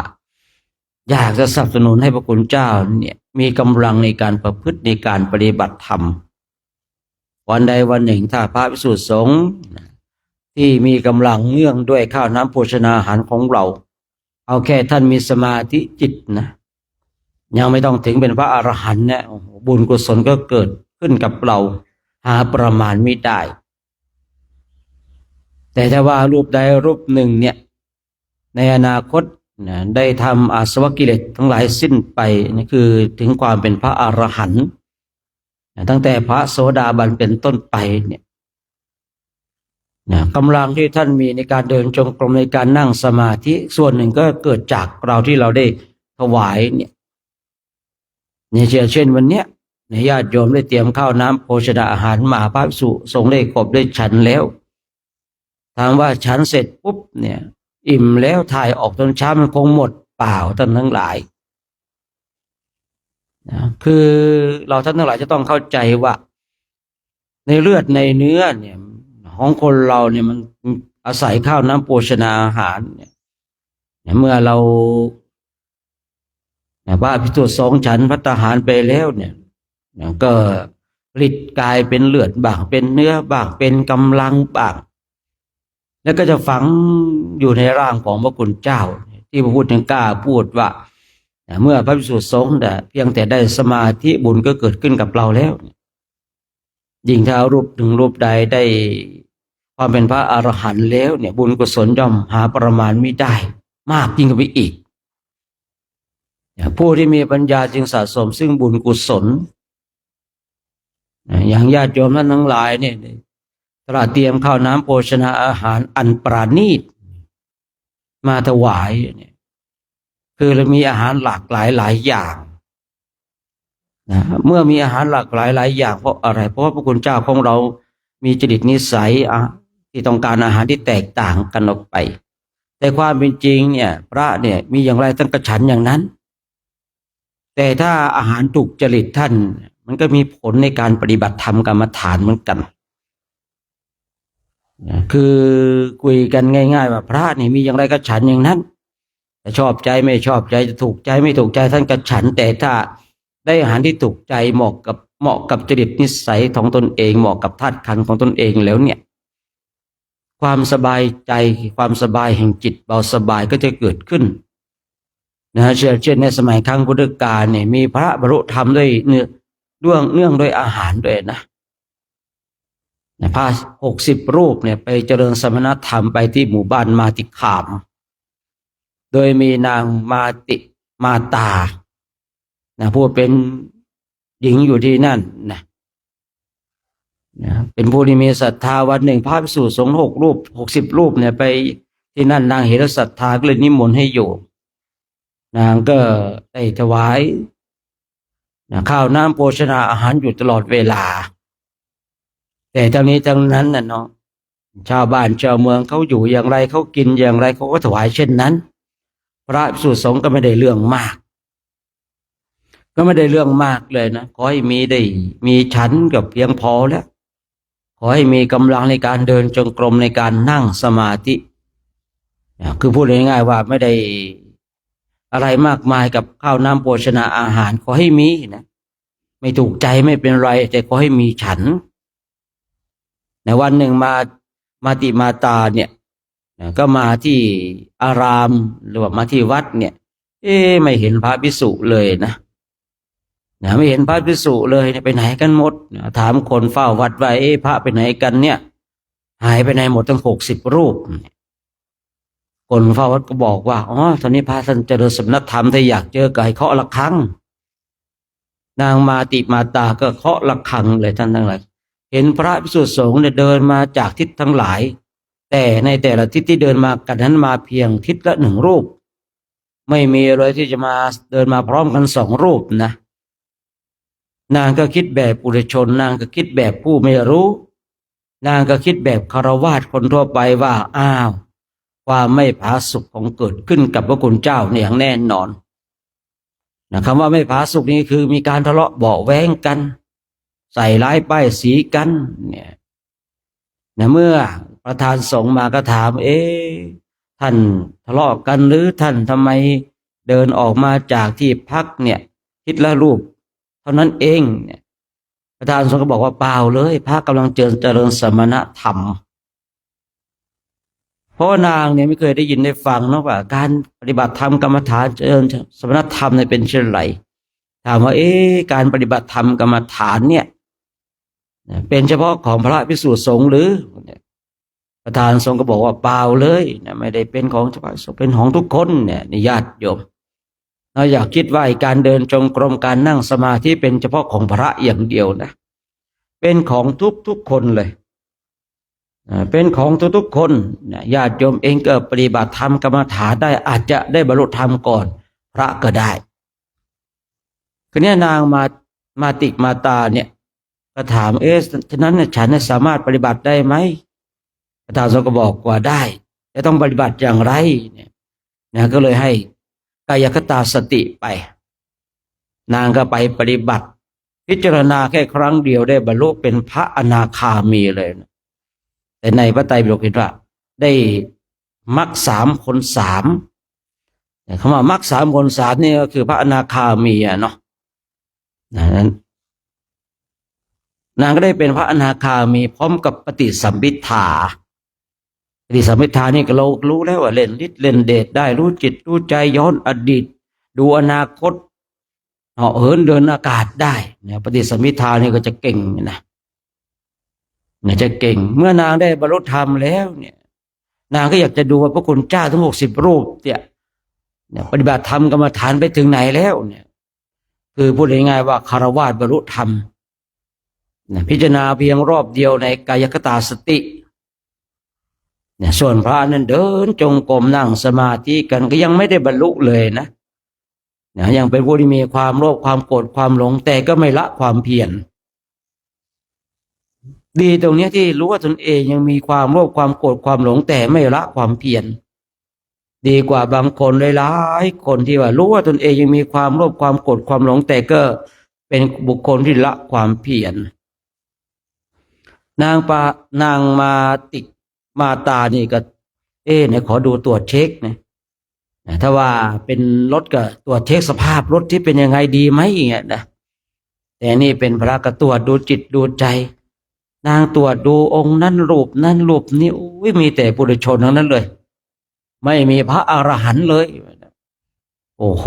อยากจะสนับสนุนให้พระคุณเจ้าเนี่ยมีกำลังในการประพฤติในการปฏิบัติธรรมวันใดวันหนึ่งถ้าพระภิกษุสงฆ์ที่มีกำลังเนื่องด้วยข้าวน้ำโภชนาอาหารของเราเอาแค่ท่านมีสมาธิจิตนะยังไม่ต้องถึงเป็นพระอรหันต์เนี่ยบุญกุศลก็เกิดขึ้นกับเราหาประมาณไม่ได้แต่ถ้าว่ารูปใดรูปหนึ่งเนี่ยในอนาคตนะได้ทำอาสวะกิเลสทั้งหลายสิ้นไปนี่คือถึงความเป็นพระอรหันต์ตั้งแต่พระโสดาบันเป็นต้นไปเนี่ยกำลังที่ท่านมีในการเดินจงกรมในการนั่งสมาธิส่วนหนึ่งก็เกิดจากเราที่เราได้ถวายเนี่ยเช่นวันเนี้ยญาติโยมได้เตรียมข้าวน้ำโภชนาอาหารมาพระภิกษุสงฆ์ได้ครบได้ฉันแล้วถามว่าฉันเสร็จปุ๊บเนี่ยอิ่มแล้วถ่ายออกตอนเช้ามันคงหมดเปล่าท่านทั้งหลายนะคือเราท่านทั้งหลายจะต้องเข้าใจว่าในเลือดในเนื้อเนี่ยของคนเราเนี่ยมันอาศัยข้าวน้ำโภชนาอาหารเนี่ยเมื่อเราว่าภิกษุสงฆ์ฉันภัตตาหารไปแล้วเนี่ยก็ผลิตกลายเป็นเลือดบ้างเป็นเนื้อบ้างเป็นกำลังบ้างแล้วก็จะฝังอยู่ในร่างของพระคุณเจ้าที่พระพุทธเจ้าพูดว่าเมื่อพระภิกษุสงฆ์เพียงแต่ได้สมาธิบุญก็เกิดขึ้นกับเราแล้วยิ่งถ้ารูปหนึ่งรูปใดได้ความเป็นพระอรหันต์แล้วเนี่ยบุญกุศลย่อมหาประมาณไม่ได้มากยิ่งขึ้นไปอีกผู้ที่มีปัญญาจึงสะสมซึ่งบุญกุศลอย่างญาติโยมท่านทั้งหลายเนี่ยตระเตรียมข้าวน้ำโภชนาอาหารอันปราณีตมาถวายเนี่ยคือเรามีอาหารหลากหลายหลายอย่างนะเมื่อมีอาหารหลากหลายหลายอย่างเพราะอะไรเพราะว่าพระคุณเจ้าของเรามีจริตนิสัยที่ต้องการอาหารที่แตกต่างกันออกไปแต่ความเป็นจริงเนี่ยพระเนี่ยมีอย่างไรท่านก็ฉันอย่างนั้นแต่ถ้าอาหารถูกจริตท่านมันก็มีผลในการปฏิบัติธรรมกรรมฐานเหมือนกันคือคุยกันง่ายๆว่าพระนี่มีอย่างไรก็ฉันอย่างนั้นจะชอบใจไม่ชอบใจจะถูกใจไม่ถูกใจท่านก็ฉันแต่ถ้าได้อาหารที่ถูกใจเหมาะกับจริตนิสัยของตนเองเหมาะกับธาตุขันธ์ของตนเองแล้วเนี่ยความสบายใจความสบายแห่งจิตเบาสบายก็จะเกิดขึ้นนะเช่นในสมัยครั้งพุทธกาลเนี่ยมีพระบรรลุธรรมด้วยเนื่องด้วยอาหารด้วยนะพระ60 รูปเนี่ยไปเจริญสมณธรรมไปที่หมู่บ้านมาติคามโดยมีนางมาตาผู้เป็นหญิงอยู่ที่นั่นนะเป็นผู้ที่มีศรัทธาวันหนึ่งพระภิกษุสงฆ์60 รูปเนี่ยไปที่นั่นนางเห็นศรัทธาก็เลยนิมนต์ให้อยู่นางก็ได้ถวายข้าวน้ำโภชนาอาหารอยู่ตลอดเวลาแต่ทั้งนี้ทั้งนั้นน่ะเนาะชาวบ้านชาวเมืองเขาอยู่อย่างไรเขากินอย่างไรเขาก็ถวายเช่นนั้นพระภิกษุสงฆ์ก็ไม่ได้เรื่องมากเลยนะขอให้มีฉันกับเพียงพอแล้วขอให้มีกำลังในการเดินจงกรมในการนั่งสมาธิคือพูดง่ายๆว่าไม่ได้อะไรมากมายกับข้าวน้ำโภชนาอาหารขอให้มีนะไม่ถูกใจไม่เป็นไรแต่ขอให้มีฉันในวันหนึ่งมาติมาตาเนี่ยก็มาที่อารามหรือว่ามาที่วัดเนี่ยไม่เห็นพระภิกษุเลยนะไม่เห็นพระภิกษุเลยไปไหนกันหมดถามคนเฝ้าวัดว่าพระไปไหนกันเนี่ยหายไปไหนหมดทั้ง60 รูปคนเฝ้าวัดก็บอกว่าตอนนี้พระท่านเจริญสมณธรรมถ้าอยากเจอก็ให้เคาะระฆังนางมาติมาตาก็เคาะระฆังเลยท่านทั้งหลายเห็นพระภิกษุสงฆ์เดินมาจากทิศทั้งหลายแต่ในแต่ละทิศที่เดินมากันนั้นมาเพียงทิศละ1 รูปไม่มีเลยที่จะมาเดินมาพร้อมกัน2 รูปนะนางก็คิดแบบปุถุชนนางก็คิดแบบผู้ไม่รู้นางก็คิดแบบคฤหัสถ์คนทั่วไปว่าความไม่ผาสุกของเกิดขึ้นกับพระคุณเจ้าเนี่ยอย่างแน่นอนคำว่าไม่ผาสุกนี้คือมีการทะเลาะเบาะแว้งกันใส่ร้ายป้ายสีกันเนี่ย เมื่อประธานสงฆ์มาก็ถาม ท่านทะเลาะกันหรือท่านทำไมเดินออกมาจากที่พักเนี่ยทิศละรูปเท่านั้นเองเนี่ยประธานสงฆ์ก็บอกว่าเปล่าเลยพระกำลังเจริญสมณธรรมเพราะนางเนี่ยไม่เคยได้ยินได้ฟังนะว่าการปฏิบัติธรรมกรรมฐานเจริญสมณธรรมเนี่ยเป็นเช่นไรถามว่าการปฏิบัติธรรมกรรมฐานเนี่ยเป็นเฉพาะของพระภิกษุสงฆ์หรือประธานสงฆ์ก็บอกว่าเปล่าเลยไม่ได้เป็นของเฉพาะสงฆ์เป็นของทุกคนเนี่ยญาติโยมเราอยากคิดว่าการเดินจงกรมการนั่งสมาธิเป็นเฉพาะของพระอย่างเดียวนะเป็นของทุกคนเลยเป็นของทุกคนญาติโยมเองก็ปฏิบัติธรรมกรรมฐานได้อาจจะได้บรรลุธรรมก่อนพระก็ได้คือเนี่ยนางมาติมาตาเนี่ยก็ถามฉะนั้นฉันสามารถปฏิบัติได้ไหมพระธรรมสงฆ์ก็บอกว่าได้จะต้องปฏิบัติอย่างไรเนี่ยก็เลยให้กายคตาสติไปนางก็ไปปฏิบัติพิจารณาแค่ครั้งเดียวได้บรรลุเป็นพระอนาคามีเลยนะแต่ในพระไตรปิฎกเห็นว่าได้มรรค3 คน 3คำว่ามรรค3 คน 3นี่ก็คือพระอนาคามีเนาะนั้นนางก็ได้เป็นพระอนาคามีพร้อมกับปฏิสัมภิทาปฏิสัมภิทานี่ก็เรารู้แล้วว่าเล่นฤทธิ์เล่นเดชได้รู้จิตรู้ใจย้อนอดีตดูอนาคตเหาะเหินเดินอากาศได้เนี่ยปฏิสัมภิทานี่ก็จะเก่งนะจะเก่งเมื่อนางได้บรรลุธรรมแล้วเนี่ยนางก็อยากจะดูว่าพระคุณเจ้าทั้ง60 รูปเนี่ยปฏิบัติธรรมกรรมฐานไปถึงไหนแล้วเนี่ยคือพูดง่ายๆว่าคฤหัสถ์บรรลุธรรมพิจารณาเพียงรอบเดียวในกายคตาสติเนี่ยส่วนพระนั้นเดินจงกรมนั่งสมาธิกันก็ยังไม่ได้บรรลุเลยนะยังเป็นผู้ที่มีความโลภความโกรธความหลงแต่ก็ไม่ละความเพียรดีตรงนี้ที่รู้ว่าตนเองยังมีความโลภความโกรธความหลงแต่ไม่ละความเพียรดีกว่าบางคนหลายๆคนที่ว่ารู้ว่าตนเองยังมีความโลภความโกรธความหลงแต่ก็เป็นบุคคลที่ละความเพียรนางมาติมาตานี่ก็เนี่ยขอดูตรวจเช็คนะถ้าว่าเป็นรถก็ตรวจเช็คสภาพรถที่เป็นยังไงดีไหมอย่างเงี้ยนะแต่นี่เป็นพระก็ตรวจดูจิตดูใจนางตรวจดูองค์นั้นรูปนั้นรูปนี้มีแต่ปุถุชนทั้งนั้นเลยไม่มีพระอรหันต์เลยโอ้โห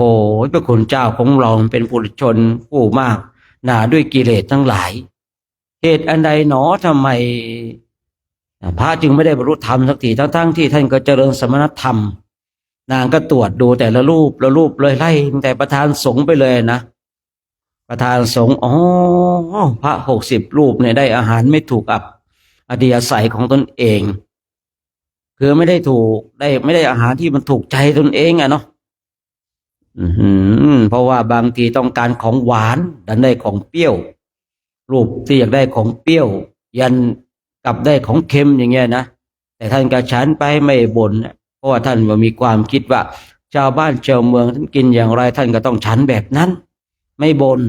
พระคุณเจ้าของเราเป็นปุถุชนผู้มากหนาด้วยกิเลสทั้งหลายเหตุอันใดหนอทำไมพระจึงไม่ได้บรรลุธรรมสักทีทั้งที่ท่านก็เจริญสมณธรรมนางก็ตรวจดูแต่ละรูปเลยไล่แต่ประธานสงฆ์ไปเลยนะประธานสงฆ์พระ60 รูปเนี่ยได้อาหารไม่ถูกอัธยาศัยของตนเองคือไม่ได้อาหารที่มันถูกใจตนเองเนาะเพราะว่าบางทีต้องการของหวานดันได้ของเปรี้ยวรูปที่อยากได้ของเปรี้ยวยันกลับได้ของเค็มอย่างเงี้ยนะแต่ท่านก็ฉันไปไม่บ่นเพราะว่าท่านมีความคิดว่าชาวบ้านชาวเมืองท่านกินอย่างไรท่านก็ต้องฉันแบบนั้นไม่บ่น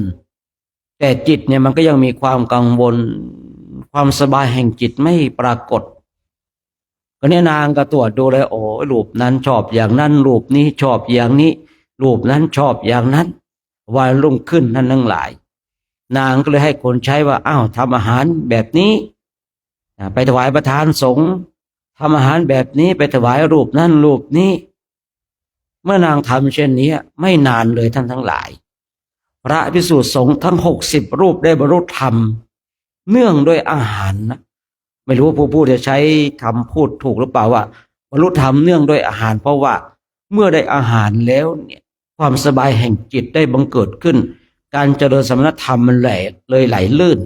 แต่จิตเนี่ยมันก็ยังมีความกังวลความสบายแห่งจิตไม่ปรากฏก็เนี่ยนางก็ตรวจดูเลยรูปนั้นชอบอย่างนั้นรูปนี้ชอบอย่างนี้รูปนั้นชอบอย่างนั้นวันรุ่งขึ้นนั่นทั้งหลายนางก็เลยให้คนใช้ว่าทำอาหารแบบนี้ไปถวายประธานสงฆ์ทำอาหารแบบนี้ไปถวายรูปนั้นรูปนี้เมื่อนางทำเช่นนี้ไม่นานเลยท่านทั้งหลายพระภิกษุสงฆ์ทั้ง60 รูปได้บรรลุธรรมเนื่องด้วยอาหารนะไม่รู้ว่าผู้พูดจะใช้คำพูดถูกหรือเปล่าว่าบรรลุธรรมเนื่องด้วยอาหารเพราะว่าเมื่อได้อาหารแล้วเนี่ยความสบายแห่งจิตได้บังเกิดขึ้นการเจริญสมณธรรมมันเลยไหลลื่น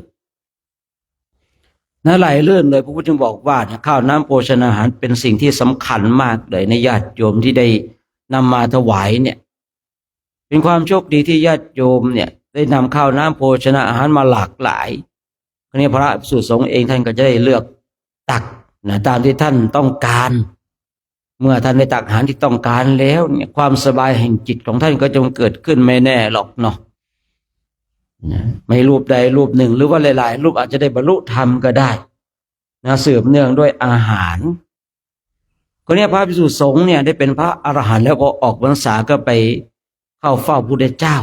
ไหลลื่นเลยพระพุทธเจ้าบอกว่าข้าวน้ำโภชนาอาหารเป็นสิ่งที่สำคัญมากเลยในญาติโยมที่ได้นำมาถวายเนี่ยเป็นความโชคดีที่ญาติโยมเนี่ยได้นำข้าวน้ำโภชนาอาหารมาหลากหลายคราวนี้พระภิกษุสงฆ์เองท่านก็จะได้เลือกตักตามที่ท่านต้องการเมื่อท่านได้ตักอาหารที่ต้องการแล้วเนี่ยความสบายแห่งจิตของท่านก็จะเกิดขึ้นไม่แน่หรอกเนาะไม่รูปใดรูปหนึ่งหรือว่าหลายๆรูปอาจจะได้บรรลุธรรมก็ได้ สืบเนื่องด้วยอาหารคนนี้พระภิกษุสงฆ์เนี่ยได้เป็นพระอรหันต์แล้วก็ออกพรรษาก็ไปเข้าเฝ้าพระพุทธเจ้า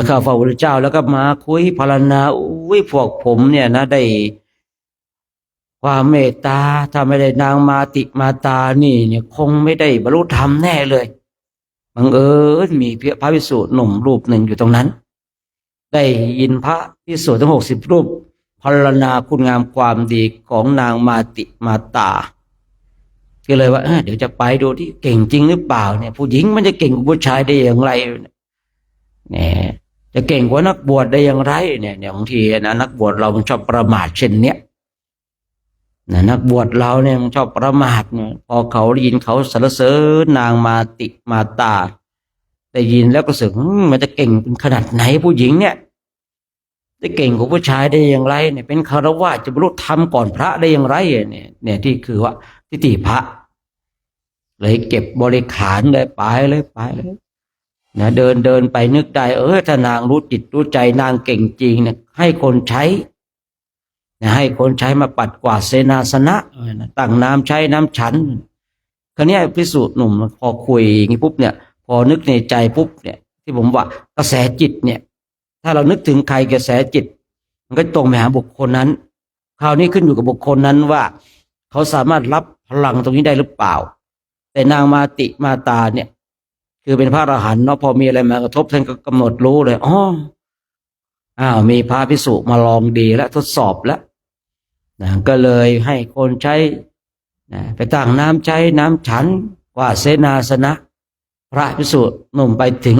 เข้าเฝ้าพระพุทธเจ้าแล้วก็มาคุยพรรณนาอุ้ยพวกผมเนี่ยนะได้ความเมตตาถ้าไม่ได้นางมาติมาตานี่เนี่ยคงไม่ได้บรรลุธรรมแน่เลยบังเอิญมีพระภิกษุหนุ่มรูปหนึ่งอยู่ตรงนั้นได้ยินพระภิกษุทั้ง60 รูปพรรณนาคุณงามความดีของนางมาติมาตาก็เลยว่าเดี๋ยวจะไปดูที่เก่งจริงหรือเปล่าเนี่ยผู้หญิงมันจะเก่งกว่าผู้ชายได้อย่างไรเนี่ยจะเก่งกว่านักบวชได้อย่างไรเนี่ยบางทีนะนักบวชเรามันชอบประมาทเช่นเนี้ยนักบวชเราเนี่ยมันชอบประมาทเนี่ยพอเขาได้ยินเขาสรรเสริญนางมาติมาตาได้ยินแล้วก็รู้สึกมันจะเก่งเป็นขนาดไหนผู้หญิงเนี่ยจะเก่งกว่าผู้ชายได้อย่างไรเนี่ยเป็นคฤหัสถ์จะบรรลุธรรมก่อนพระได้อย่างไรเนี่ยที่คือว่าทิฏฐิพระเลยเก็บบริขารเลยไปเลยนะเดินไปนึกได้ถ้านางรู้จิตรู้ใจนางเก่งจริงเนี่ยให้คนใช้ให้คนใช้มาปัดกวาดเสนาสนะตั้งน้ำใช้น้ำฉันคราวนี้ภิกษุหนุ่มพอคุยอย่างนี้ปุ๊บเนี่ยพอนึกในใจปุ๊บเนี่ยที่ผมว่ากระแสจิตเนี่ยถ้าเรานึกถึงใครกระแสจิตมันก็ตรงไปหาบุคคลนั้นคราวนี้ขึ้นอยู่กับบุคคลนั้นว่าเขาสามารถรับพลังตรงนี้ได้หรือเปล่าแต่นางมาติมาตาเนี่ยคือเป็นพระอรหันต์เนาะพอมีอะไรมากระทบท่านก็กำหนดรู้เลยมีพระภิกษุมาลองดีแล้วทดสอบแล้วก็เลยให้คนใช้ไปตั้งน้ำใช้น้ำฉันว่าเสนาสนะพระภิกษุหนุ่มไปถึง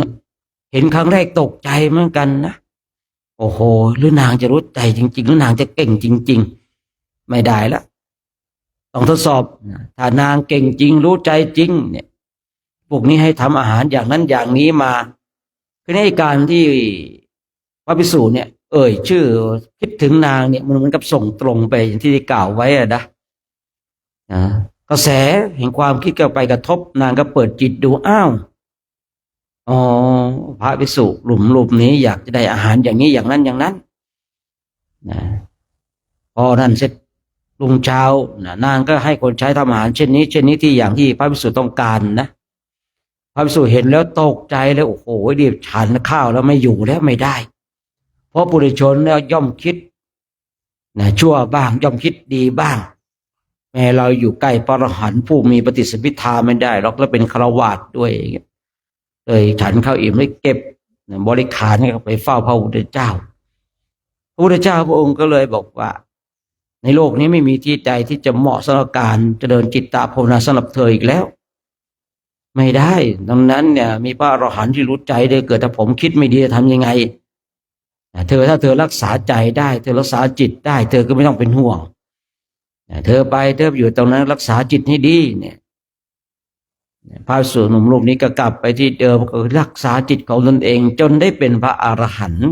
เห็นครั้งแรกตกใจเหมือนกันนะโอ้โหหรือนางจะรู้ใจจริงๆหรือนางจะเก่งจริงๆไม่ได้แล้วต้องทดสอบถ้านางเก่งจริงรู้ใจจริงเนี่ยพวกนี้ให้ทำอาหารอย่างนั้นอย่างนี้มาคือในการที่พระภิกษุเนี่ยชื่อคิดถึงนางเนี่ยมันเหมือนกับส่งตรงไปอย่างที่ได้กล่าวไว้นะกระแสแห่งความคิดก็ไปกระทบนางก็เปิดจิตดูพระภิกษุรูปนี้อยากจะได้อาหารอย่างนี้อย่างนั้นอย่างนั้นพอนั่นเสร็จรุ่งเช้านางก็ให้คนใช้ทำอาหารเช่นนี้ที่อย่างที่พระภิกษุต้องการนะพระภิกษุเห็นแล้วตกใจแล้วโอ้โหรีบฉันข้าวแล้วไม่อยู่แล้วไม่ได้เพราะปุถุชนแล้วย่อมคิดชั่วบ้างย่อมคิดดีบ้างแม้เราอยู่ใกล้พระอรหันต์ผู้มีปฏิสัมภิทาไม่ได้หรอกแล้วเป็นฆราวาสด้วยเลยฉันข้าวอิ่มเลยเก็บบริขารไปเฝ้าพระพุทธเจ้าพระพุทธเจ้าพระองค์ก็เลยบอกว่าในโลกนี้ไม่มีที่ใดที่จะเหมาะสำหรับการเจริญจิตตภาวนาสำหรับเธออีกแล้วไม่ได้ดังนั้นเนี่ยมีพระอรหันต์ที่รู้ใจได้เกิดถ้าผมคิดไม่ดีจะทำยังไงถ้าเธอรักษาใจได้เธอรักษาจิตได้เธอก็ไม่ต้องเป็นห่วงเธออยู่ตรงนั้นรักษาจิตให้ดีเนี่ยพระภิกษุหนุ่มรูปนี้ก็กลับไปที่เดิมก็รักษาจิตของตนเองจนได้เป็นพระอรหันต์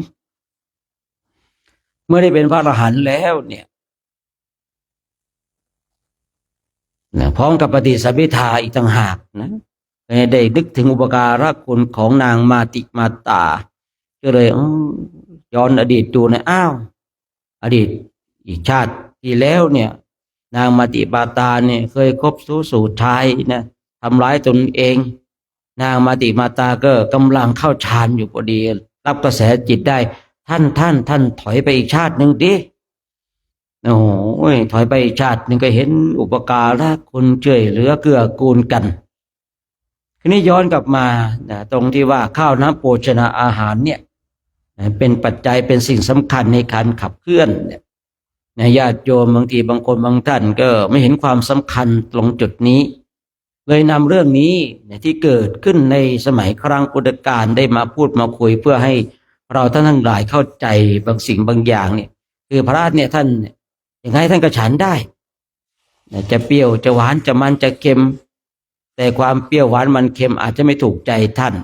เมื่อได้เป็นพระอรหันต์แล้วเนี่ยพร้อมกับปฏิสัมภิทาอีกต่างหากนะได้นึกถึงอุปการะคุณของนางมาติมาตาก็เลยย้อนอดีตดูนะอดีตอีกชาติที่แล้วเนี่ยนางมาติมาตาเนี่ยเคยคบสู่ชายนะทำร้ายตนเองนางมาติมาตาก็กำลังเข้าฌานอยู่พอดีรับกระแสจิตได้ท่านถอยไปอีกชาติหนึ่งดิถอยไปอีกชาติหนึ่งก็เห็นอุปการะคุณช่วยเหลือเกื้อกูลกันทีนี้ย้อนกลับมาตรงที่ว่าข้าวน้ำโภชนาอาหารเนี่ยเป็นปัจจัยเป็นสิ่งสำคัญในการขับเคลื่อนญาติโยมบางทีบางคนบางท่านก็ไม่เห็นความสำคัญตรงจุดนี้เลยนำเรื่องนี้ที่เกิดขึ้นในสมัยครั้งพุทธกาลได้มาพูดมาคุยเพื่อให้เราท่านทั้งหลายเข้าใจบางสิ่งบางอย่างเนี่ยคือพระเนี่ยท่านอย่างไรท่านก็ฉันได้จะเปรี้ยวจะหวานจะมันจะเค็มแต่ความเปรี้ยวหวานมันเค็มอาจจะไม่ถูกใจท่าน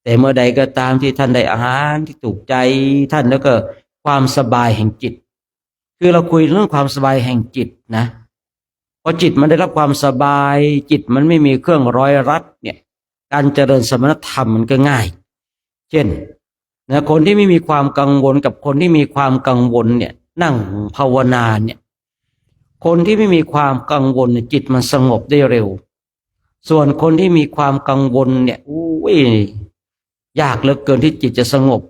แต่เมื่อใดก็ตามที่ท่านได้อาหารที่ถูกใจท่านแล้วก็ความสบายแห่งจิตคือเราคุยเรื่องความสบายแห่งจิตนะพอจิตมันได้รับความสบายจิตมันไม่มีเครื่องร้อยรัดเนี่ยการเจริญสมณธรรมมันก็ง่ายเช่นคนที่ไม่มีความกังวลกับคนที่มีความกังวลเนี่ยนั่งภาวนาเนี่ย คนที่ไม่มีความกังวลเนี่ยจิตมันสงบได้เร็วส่วนคนที่มีความกังวลเนี่ยอุ้ยยากเหลือเกินที่จิตจะสงบ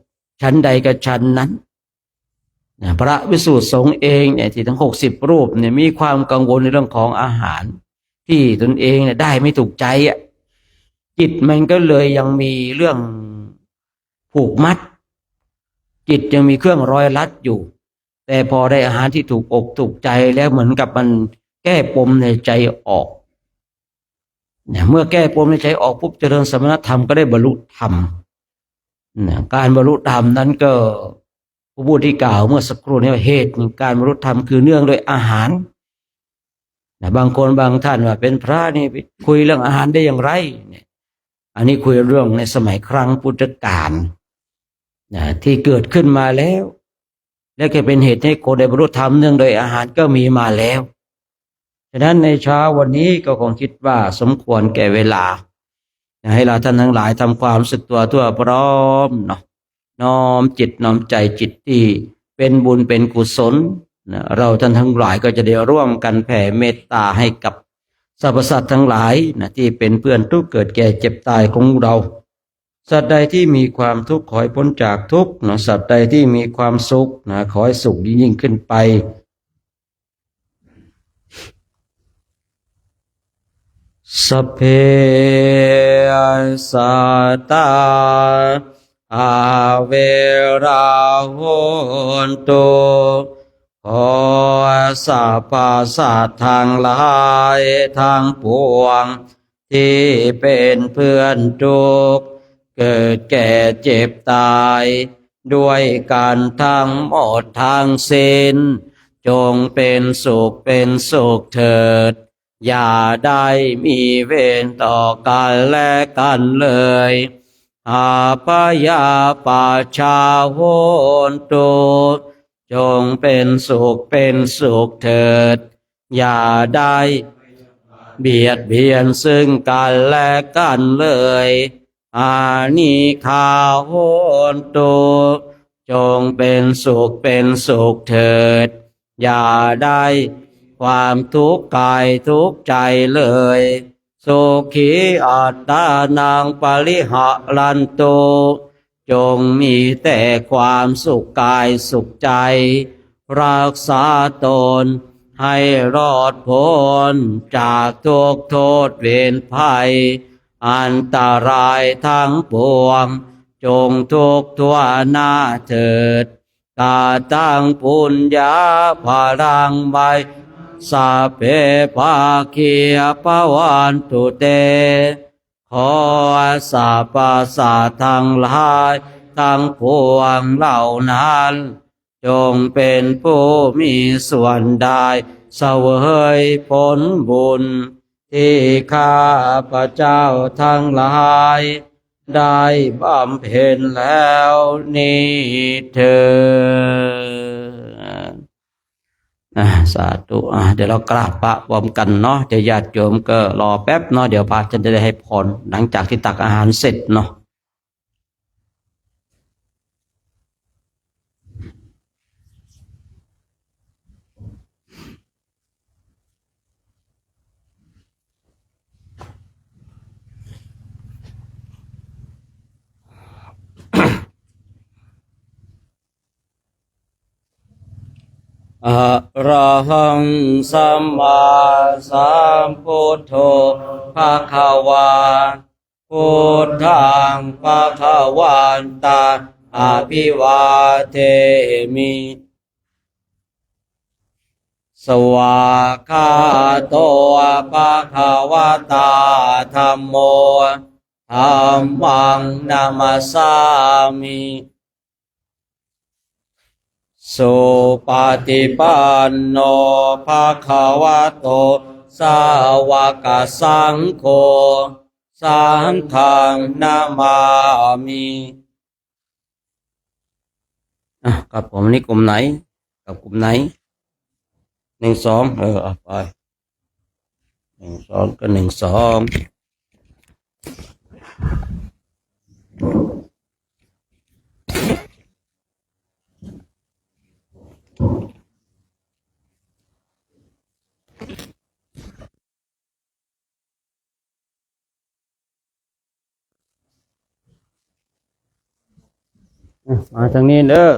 ชั้นใดกับชั้นนั้นพระภิกษุสงฆ์เองเนี่ยที่ทั้ง60 รูปเนี่ยมีความกังวลในเรื่องของอาหารที่ตนเองเนี่ยได้ไม่ถูกใจอ่ะจิตมันก็เลยยังมีเรื่องผูกมัดจิตยังมีเครื่องร้อยลัดอยู่แต่พอได้อาหารที่ถูกอกถูกใจแล้วเหมือนกับมันแก้ปมในใจออกเนี่ยเมื่อแก้ปมในใจออกปุ๊บเจริญสมณธรรมก็ได้บรรลุธรรมเนี่ยการบรรลุธรรมนั้นก็ผู้พูดที่กล่าวเมื่อสักครู่นี้ว่าเหตุการบรรลุธรรมคือเนื่องด้วยอาหารบางคนบางท่านว่าเป็นพระนี่คุยเรื่องอาหารได้อย่างไรเนี่ยอันนี้คุยเรื่องในสมัยครั้งพุทธกาลที่เกิดขึ้นมาแล้วและก็เป็นเหตุให้คนได้บรรลุธรรมเนื่องโดยอาหารก็มีมาแล้วฉะนั้นในเช้าวันนี้ก็คงคิดว่าสมควรแก่เวลาให้เราท่านทั้งหลายทำความรู้สึกตัวทั่วพร้อมเนาะน้อมจิตน้อมใจจิตที่เป็นบุญเป็นกุศลเราท่านทั้งหลายก็จะได้ร่วมกันแผ่เมตตาให้กับสรรพสัตว์ทั้งหลายที่เป็นเพื่อนทุกข์เกิดแก่เจ็บตายของเราสัตว์ใดที่มีความทุกข์ขอให้พ้นจากทุกข์สัตว์ใดที่มีความสุขขอให้สุขยิ่งขึ้นไปสัพเพสัตตาอาเวราโหนตุขอสัพพสัตว์ทางหลายทางปวงที่เป็นเพื่อนทุกข์เกิดแก่เจ็บตายด้วยกันทั้งหมดทั้งสิ้นจงเป็นสุขเถิดอย่าได้มีเวรต่อกันและกันเลยอาปยาปาชาโหนตุจงเป็นสุขเถิดอย่าได้เบียดเบียนซึ่งกันและกันเลยอานิคาโหนตุจงเป็นสุขเถิดอย่าได้ความทุกข์กายทุกข์ใจเลยสุขีอัตตานังปริหะรันตุจงมีแต่ความสุขกายสุขใจรักษาตนให้รอดพ้นจากทุกโทษเวรภัยอันตรายทั้งปวงจงทุกทั่วหน้าเถิดกาตังปุญญาภารังไวสัพเพภาคียปวันตุเตขอสัพพสัตว์ทั้งหลายทั้งปวงเหล่านั้นจงเป็นผู้มีส่วนได้เสวยผลบุญที่ข้าพระเจ้าทั้งหลายได้บำเพ็ญแล้วนี้เถิดสาธุเดี๋ยวเรากราบพระพร้อมกันเนาะเดี๋ยวญาติโยมก็รอแป๊บเนาะเดี๋ยวพระจะได้ให้พรหลังจากที่ตักอาหารเสร็จเนาะอะระหังสัมมาสัมพุทโธภะคะวาพุทธังภะคะวันตังอะภิวาเทมิสวากขาโตภะคะวะตาธัมโมธัมมังนามัสสามิสุปฏิปันโนภะคะวะโตสาวกสังโฆสังฆังนามามิกับผมนี่กลุ่มไหนกับกลุ่มไหน1 2ไป1 2ก็1 2 มาทางนี้เด้อ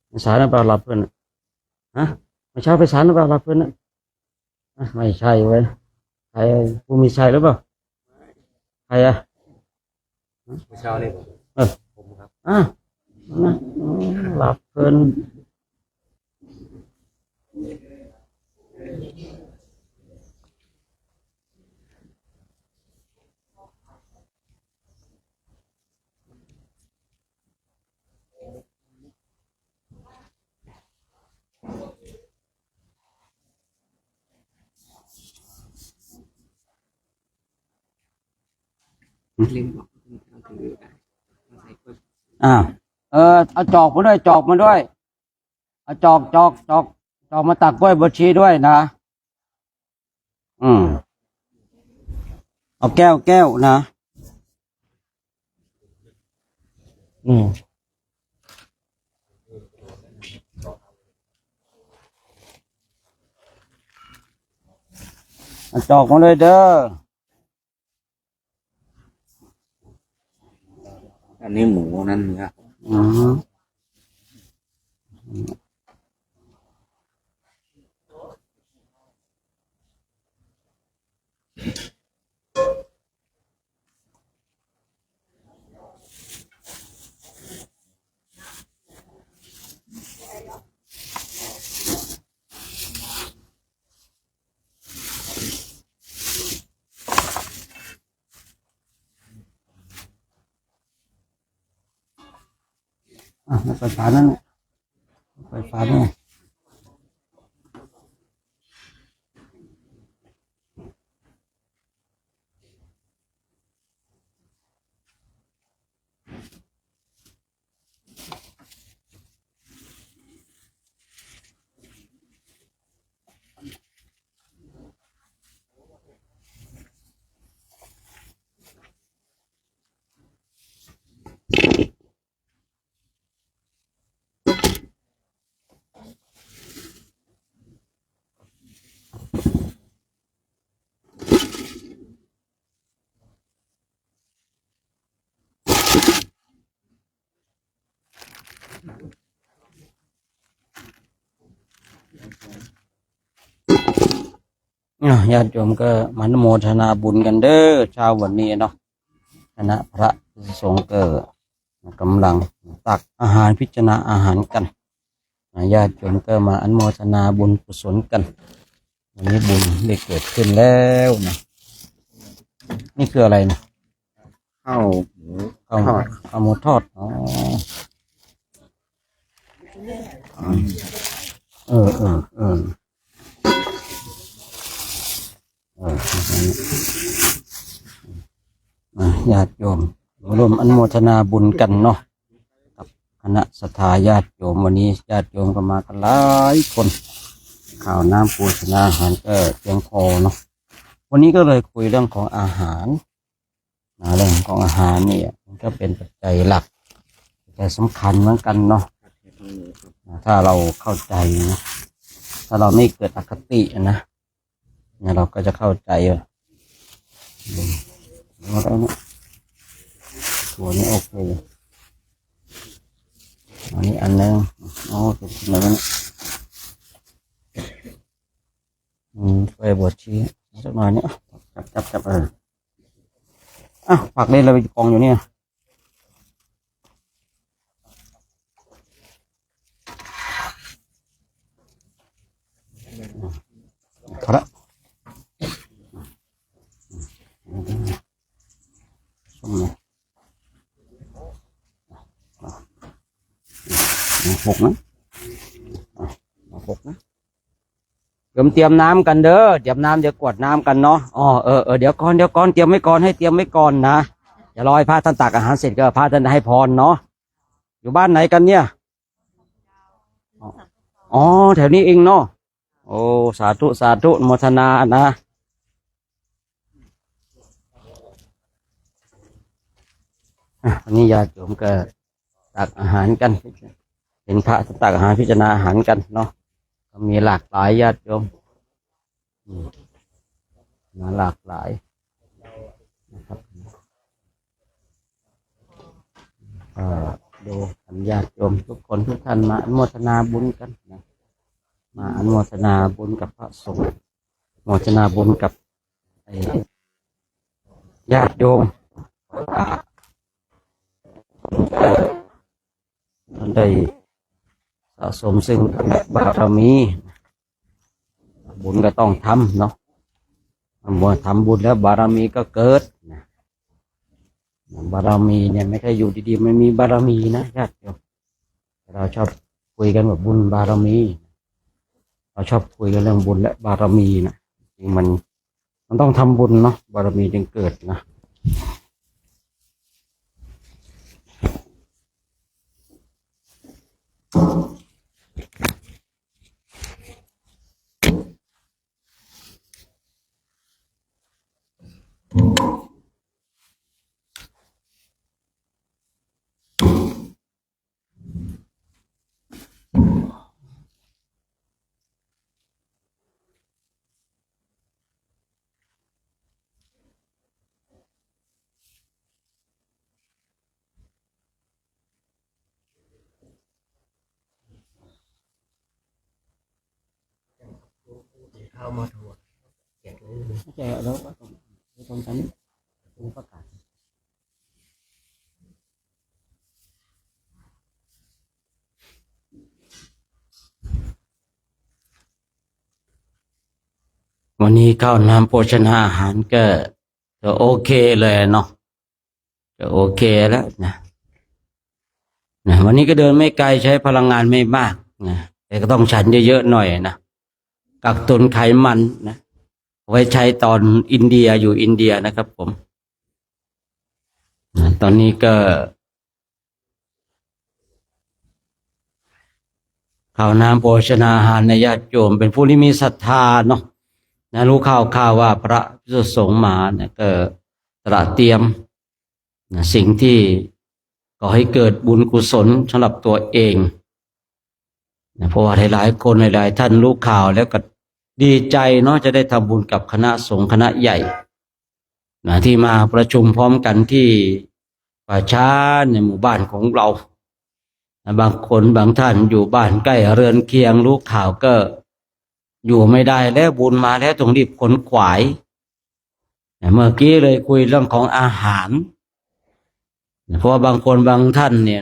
ไปศาลหรือเปล่ารับเพื่อนน่ะฮะไม่ใช่ไปศาลหรือเปล่ารับเพื่อนน่ะไม่ใช่เว้ยใครผู้มีชัยหรือเปล่าใครอะ เมื่อเช้านี่ผม เออ ผมครับ อ่ะนะหลับเพลินอ่าเอาจอกมาด้วยจอกมาด้วยเอาจอกมาตักกล้วยบดชีด้วยนะอืมเอาแก้วนะอืมเอาจอกมาเลยเด้อ อันนี้หมูนั่นเนื้อ อืมไฟฟ้านั่นน่ะไฟฟ้าเนี่ยญาติโยมก็มาอนโมทนาบุญกันเด้อเช้าวันนี้เนาะคณะพระสงฆ์ก็กำลังตักอาหารพิจารณาอาหารกันญาติโยมก็มาอนุโมทนาบุญกุศลกันวันนี้บุญได้เกิดขึ้นแล้วนะนี่คืออะไรนะ ข้าวหมู ข้าว ทอด ข้าวหมูทอดอ๋อเออเออเออเออญาติโยมร่วมอนุโมทนาบุญกันเนาะกับคณะศรัทธาญาติโยมวันนี้ญาติโยมก็มากันหลายคนข้าวน้ำปูชนาอาหารก็เพียงพอเนาะวันนี้ก็เลยคุยเรื่องของอาหารเรื่องของอาหารเนี่ยมันก็เป็นปัจจัยหลักแต่สำคัญเหมือนกันเนาะถ้าเราเข้าใจนะถ้าเราไม่เกิดอคตินะเนี่ยเราก็จะเข้าใจแล้วก็ตัวนี้โอเคอันนี้อันนึงโอ้เป็นอะไรนะไฟบดชีสักหน่อยเนี่ยจับผักเล่นเราไปกองอยู่เนี่ยพอละส้มเนี่ยหกนะหกนะเตรียมน้ำกันเด้อเตรียมน้ำเดี๋ยวกวดน้ำกันเนาะอ๋อเดี๋ยวก่อนเตรียมไว้ก่อนให้เตรียมไว้ก่อนนะอย่ารอให้พระท่านตักอาหารเสร็จก็พระท่านให้พรเนาะอยู่บ้านไหนกันเนี่ยอ๋อแถวนี้เองเนาะโอ้สาธุอนุโมทนานะอันนี้ญาติโยมก็ตักอาหารกัน เห็นพระตักอาหารพิจารณาอาหารกันเนาะก็มีหลากหลายญาติโยมมาหลากหลายนะครับดูกันญาติโยมทุกคนทุกท่านมาอนุโมทนาบุญกันนะมาอนุโมทนาบุญกับพระสงฆ์อนุโมทนาบุญกับญาติโยมท่านได้สะสมซึ่งบารมีบุญก็ต้องทำเนาะเมื่อทำบุญแล้วบารมีก็เกิดนะบารมีเนี่ยไม่ใช่อยู่ดีๆไม่มีบารมีนะญาติโยมเราชอบคุยกันแบบบุญบารมีเราชอบคุยกันเรื่องบุญและบารมีนะจริงมันต้องทำบุญเนาะบารมีจึงเกิดนะเข้ามาทัวร์แจกเลย แจกแล้วก็ตรงนั้นประกาศวันนี้ข้าวน้ำโภชนาอาหารก็จะโอเคเลยเนาะจะโอเคแล้วนะวันนี้ก็เดินไม่ไกลใช้พลังงานไม่มากนะแต่ก็ต้องฉันเยอะๆหน่อยนะกักตุนไขมันนะไว้ใช้ตอนอินเดียอยู่อินเดียนะครับผมตอนนี้ก็ข้าวน้ำโภชนาอาหารในญาติโยมเป็นผู้ที่มีศรัทธาเนาะนะรู้ข่าวว่าพระภิกษุสงฆ์มาเนี่ยก็ตระเตรียมนะสิ่งที่ก่อให้เกิดบุญกุศลสำหรับตัวเองนะเพราะว่าหลายๆคนหลายๆท่านรู้ข่าวแล้วก็ดีใจเนาะจะได้ทำบุญกับคณะสงฆ์คณะใหญ่นะที่มาประชุมพร้อมกันที่ป่าช้าในหมู่บ้านของเรานะบางคนบางท่านอยู่บ้านใกล้เรือนเคียงรู้ข่าวก็อยู่ไม่ได้แล้วบุญมาแล้วต้องรีบขนขวายนะเมื่อกี้เลยคุยเรื่องของอาหารนะเพราะว่าบางคนบางท่านเนี่ย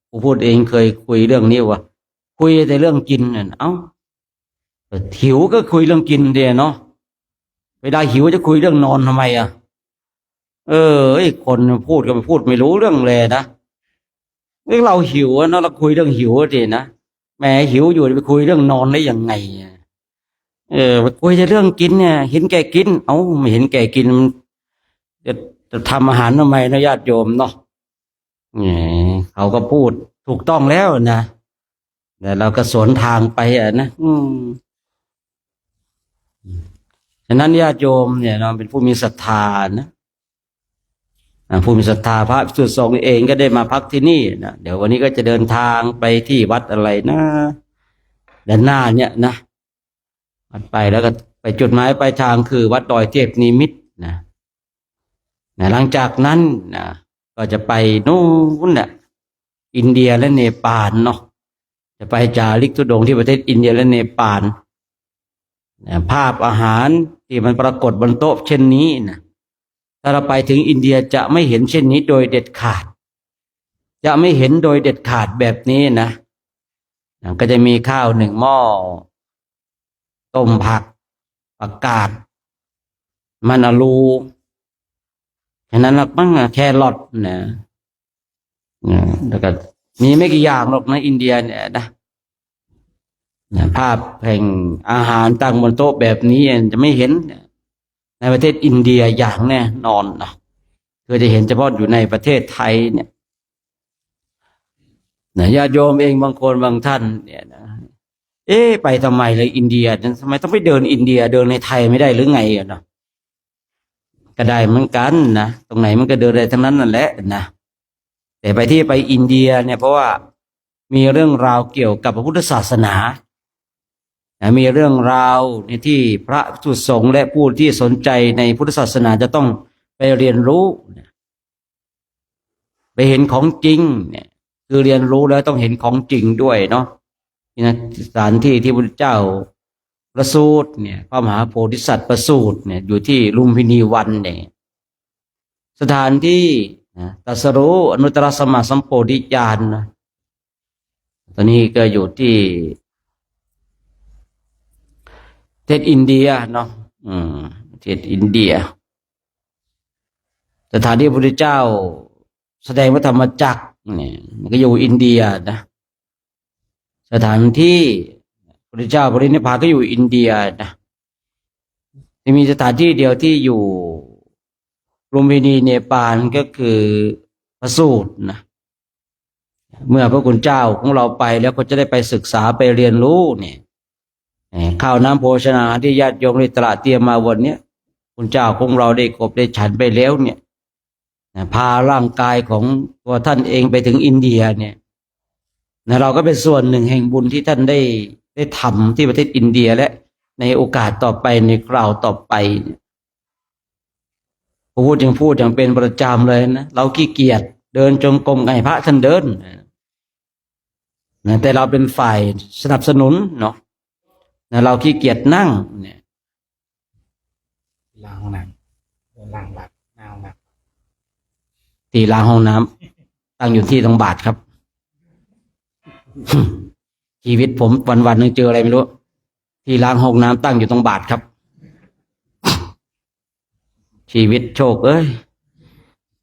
ผู้พูดเองเคยคุยเรื่องนี้ว่าคุยแต่เรื่องกินเนี่ยเอ้าหิวก็คุยเรื่องกินเดียเนาะเวลาหิวจะคุยเรื่องนอนทำไมอ่ะไอ้คนพูดก็พูดไม่รู้เรื่องเลยนะเรื่องเราหิวเนาะเราคุยเรื่องหิวดีนะแหมหิวอยู่ไปคุยเรื่องนอนได้ยังไงไปคุยแต่เรื่องกินเนี่ยเห็นแก่กินเอ้าไม่เห็นแก่กินจะทำอาหารทำไมนะญาติโยมเนาะเขาก็พูดถูกต้องแล้วนะแต่เราก็สวนทางไปนะฉะนั้นญาติโยมเนี่ยเราเป็นผู้มีศรัทธานะผู้มีศรัทธาพระภิกษุสงฆ์เองก็ได้มาพักที่นี่นะเดี๋ยววันนี้ก็จะเดินทางไปที่วัดอะไรนะด้านหน้าเนี่ยนะวัดไปแล้วก็ไปจุดหมายปลายทางคือวัดดอยเทพนิมิตรนะหลังจากนั้นนะก็จะไปนู่นน่ะอินเดียและเนปาลเนาะจะไปจาริกธุดงค์ที่ประเทศอินเดียและเนปาลภาพอาหารที่มันปรากฏบนโต๊ะเช่นนี้นะถ้าเราไปถึงอินเดียจะไม่เห็นเช่นนี้โดยเด็ดขาดจะไม่เห็นโดยเด็ดขาดแบบนี้นะก็จะมีข้าว1 หม้อต้มผักผักกาดมะนารูฉะนั้นหลักบ้างแครอทนะแล้วก็มีไม่กี่อย่างหรอกนะอินเดียเนี่ยนะภาพแห่งอาหารตั้งบนโต๊ะแบบนี้จะไม่เห็นในประเทศอินเดียอย่างแน่นอนนะคือจะเห็นเฉพาะอยู่ในประเทศไทยเนี่ยญาติโยมเองบางคนบางท่านเนี่ยนะไปทำไมเลยอินเดียทำไมต้องไปเดินอินเดียเดินในไทยไม่ได้หรือไงเนาะก็ได้เหมือนกันนะตรงไหนมันก็เดินได้ทั้งนั้นนั่นแหละนะแต่ไปอินเดียเนี่ยเพราะว่า มีเรื่องราวเกี่ยวกับพระพุทธศาสนามีเรื่องราวในที่พระภิกษุสงฆ์และผู้ที่สนใจในพุทธศาสนาจะต้องไปเรียนรู้ไปเห็นของจริงเนี่ยคือเรียนรู้แล้วต้องเห็นของจริงด้วยเนาะนี่นะสถานที่ที่พระพุทธเจ้าประสูติเนี่ยพระมหาโพธิสัตว์ประสูติเนี่ยอยู่ที่ลุมพินีวันเนี่ยสถานที่ตรัสรู้อนุตตรสัมมาสัมโพธิญาณนะตอนนี้ก็อยู่ที่ประเทศอินเดียเนาะประเทศอินเดียสถานที่พระพุทธเจ้าแสดงพระธรรมจักรเนี่ยมันก็อยู่อินเดียนะสถานที่พระพุทธเจ้าปรินิพพานก็อยู่อินเดียนะที่มีสถานที่เดียวที่อยู่ลุมพินีเนปาลก็คือพระสูตรนะเมื่อพระคุณเจ้าของเราไปแล้วก็จะได้ไปศึกษาไปเรียนรู้เนี่ยข้าวน้ำโภชนาที่ญาติโยมในตลาดเตรียมมาวันนี้คุณเจ้าของเราได้กบได้ฉันไปแล้วเนี่ยพาร่างกายของตัวท่านเองไปถึงอินเดียเนี่ยเราก็เป็นส่วนหนึ่งแห่งบุญที่ท่านได้ทำที่ประเทศอินเดียและในโอกาสต่อไปในคราวต่อไปพูดอย่างเป็นประจำเลยนะเราขี้เกียจเดินจงกรมให้พระท่านเดินนะแต่เราเป็นฝ่ายสนับสนุนเนาะนะเราขี้เกียจนั่งเนี่ย ล้างห้องน้ำล้างบาตรล้างห้องน้ ที่ล้างห้องน้ำตั้งอยู่ที่ตรงบาทครับ ชีวิตผมวันๆนึงเจออะไรไม่รู้ที่ล้างห้องน้ำตั้งอยู่ตรงบาทครับ ชีวิตโชคเอ้ย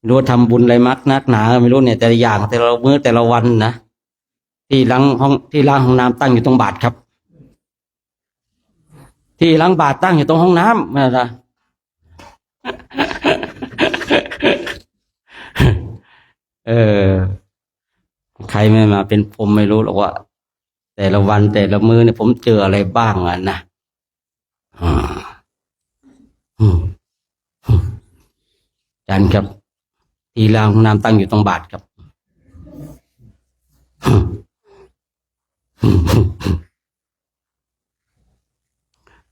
รู้ทำบุญอะไรมักนักหนาไม่รู้เนี่ยแต่ละอย่างแต่ละมื้อแต่ละวันนะที่ล้างห้องน้ำตั้งอยู่ตรงบาทครับที่ล้างบาทตั้งอยู่ตรงห้องน้ำนะ ใครไม่มาเป็นผมไม่รู้หรอกว่าแต่ละวันแต่ละมื้อเนี่ยผมเจออะไรบ้างอ่ะนะอาจารย์ครับที่ล้างห้องน้ำตั้งอยู่ตรงบาทครับ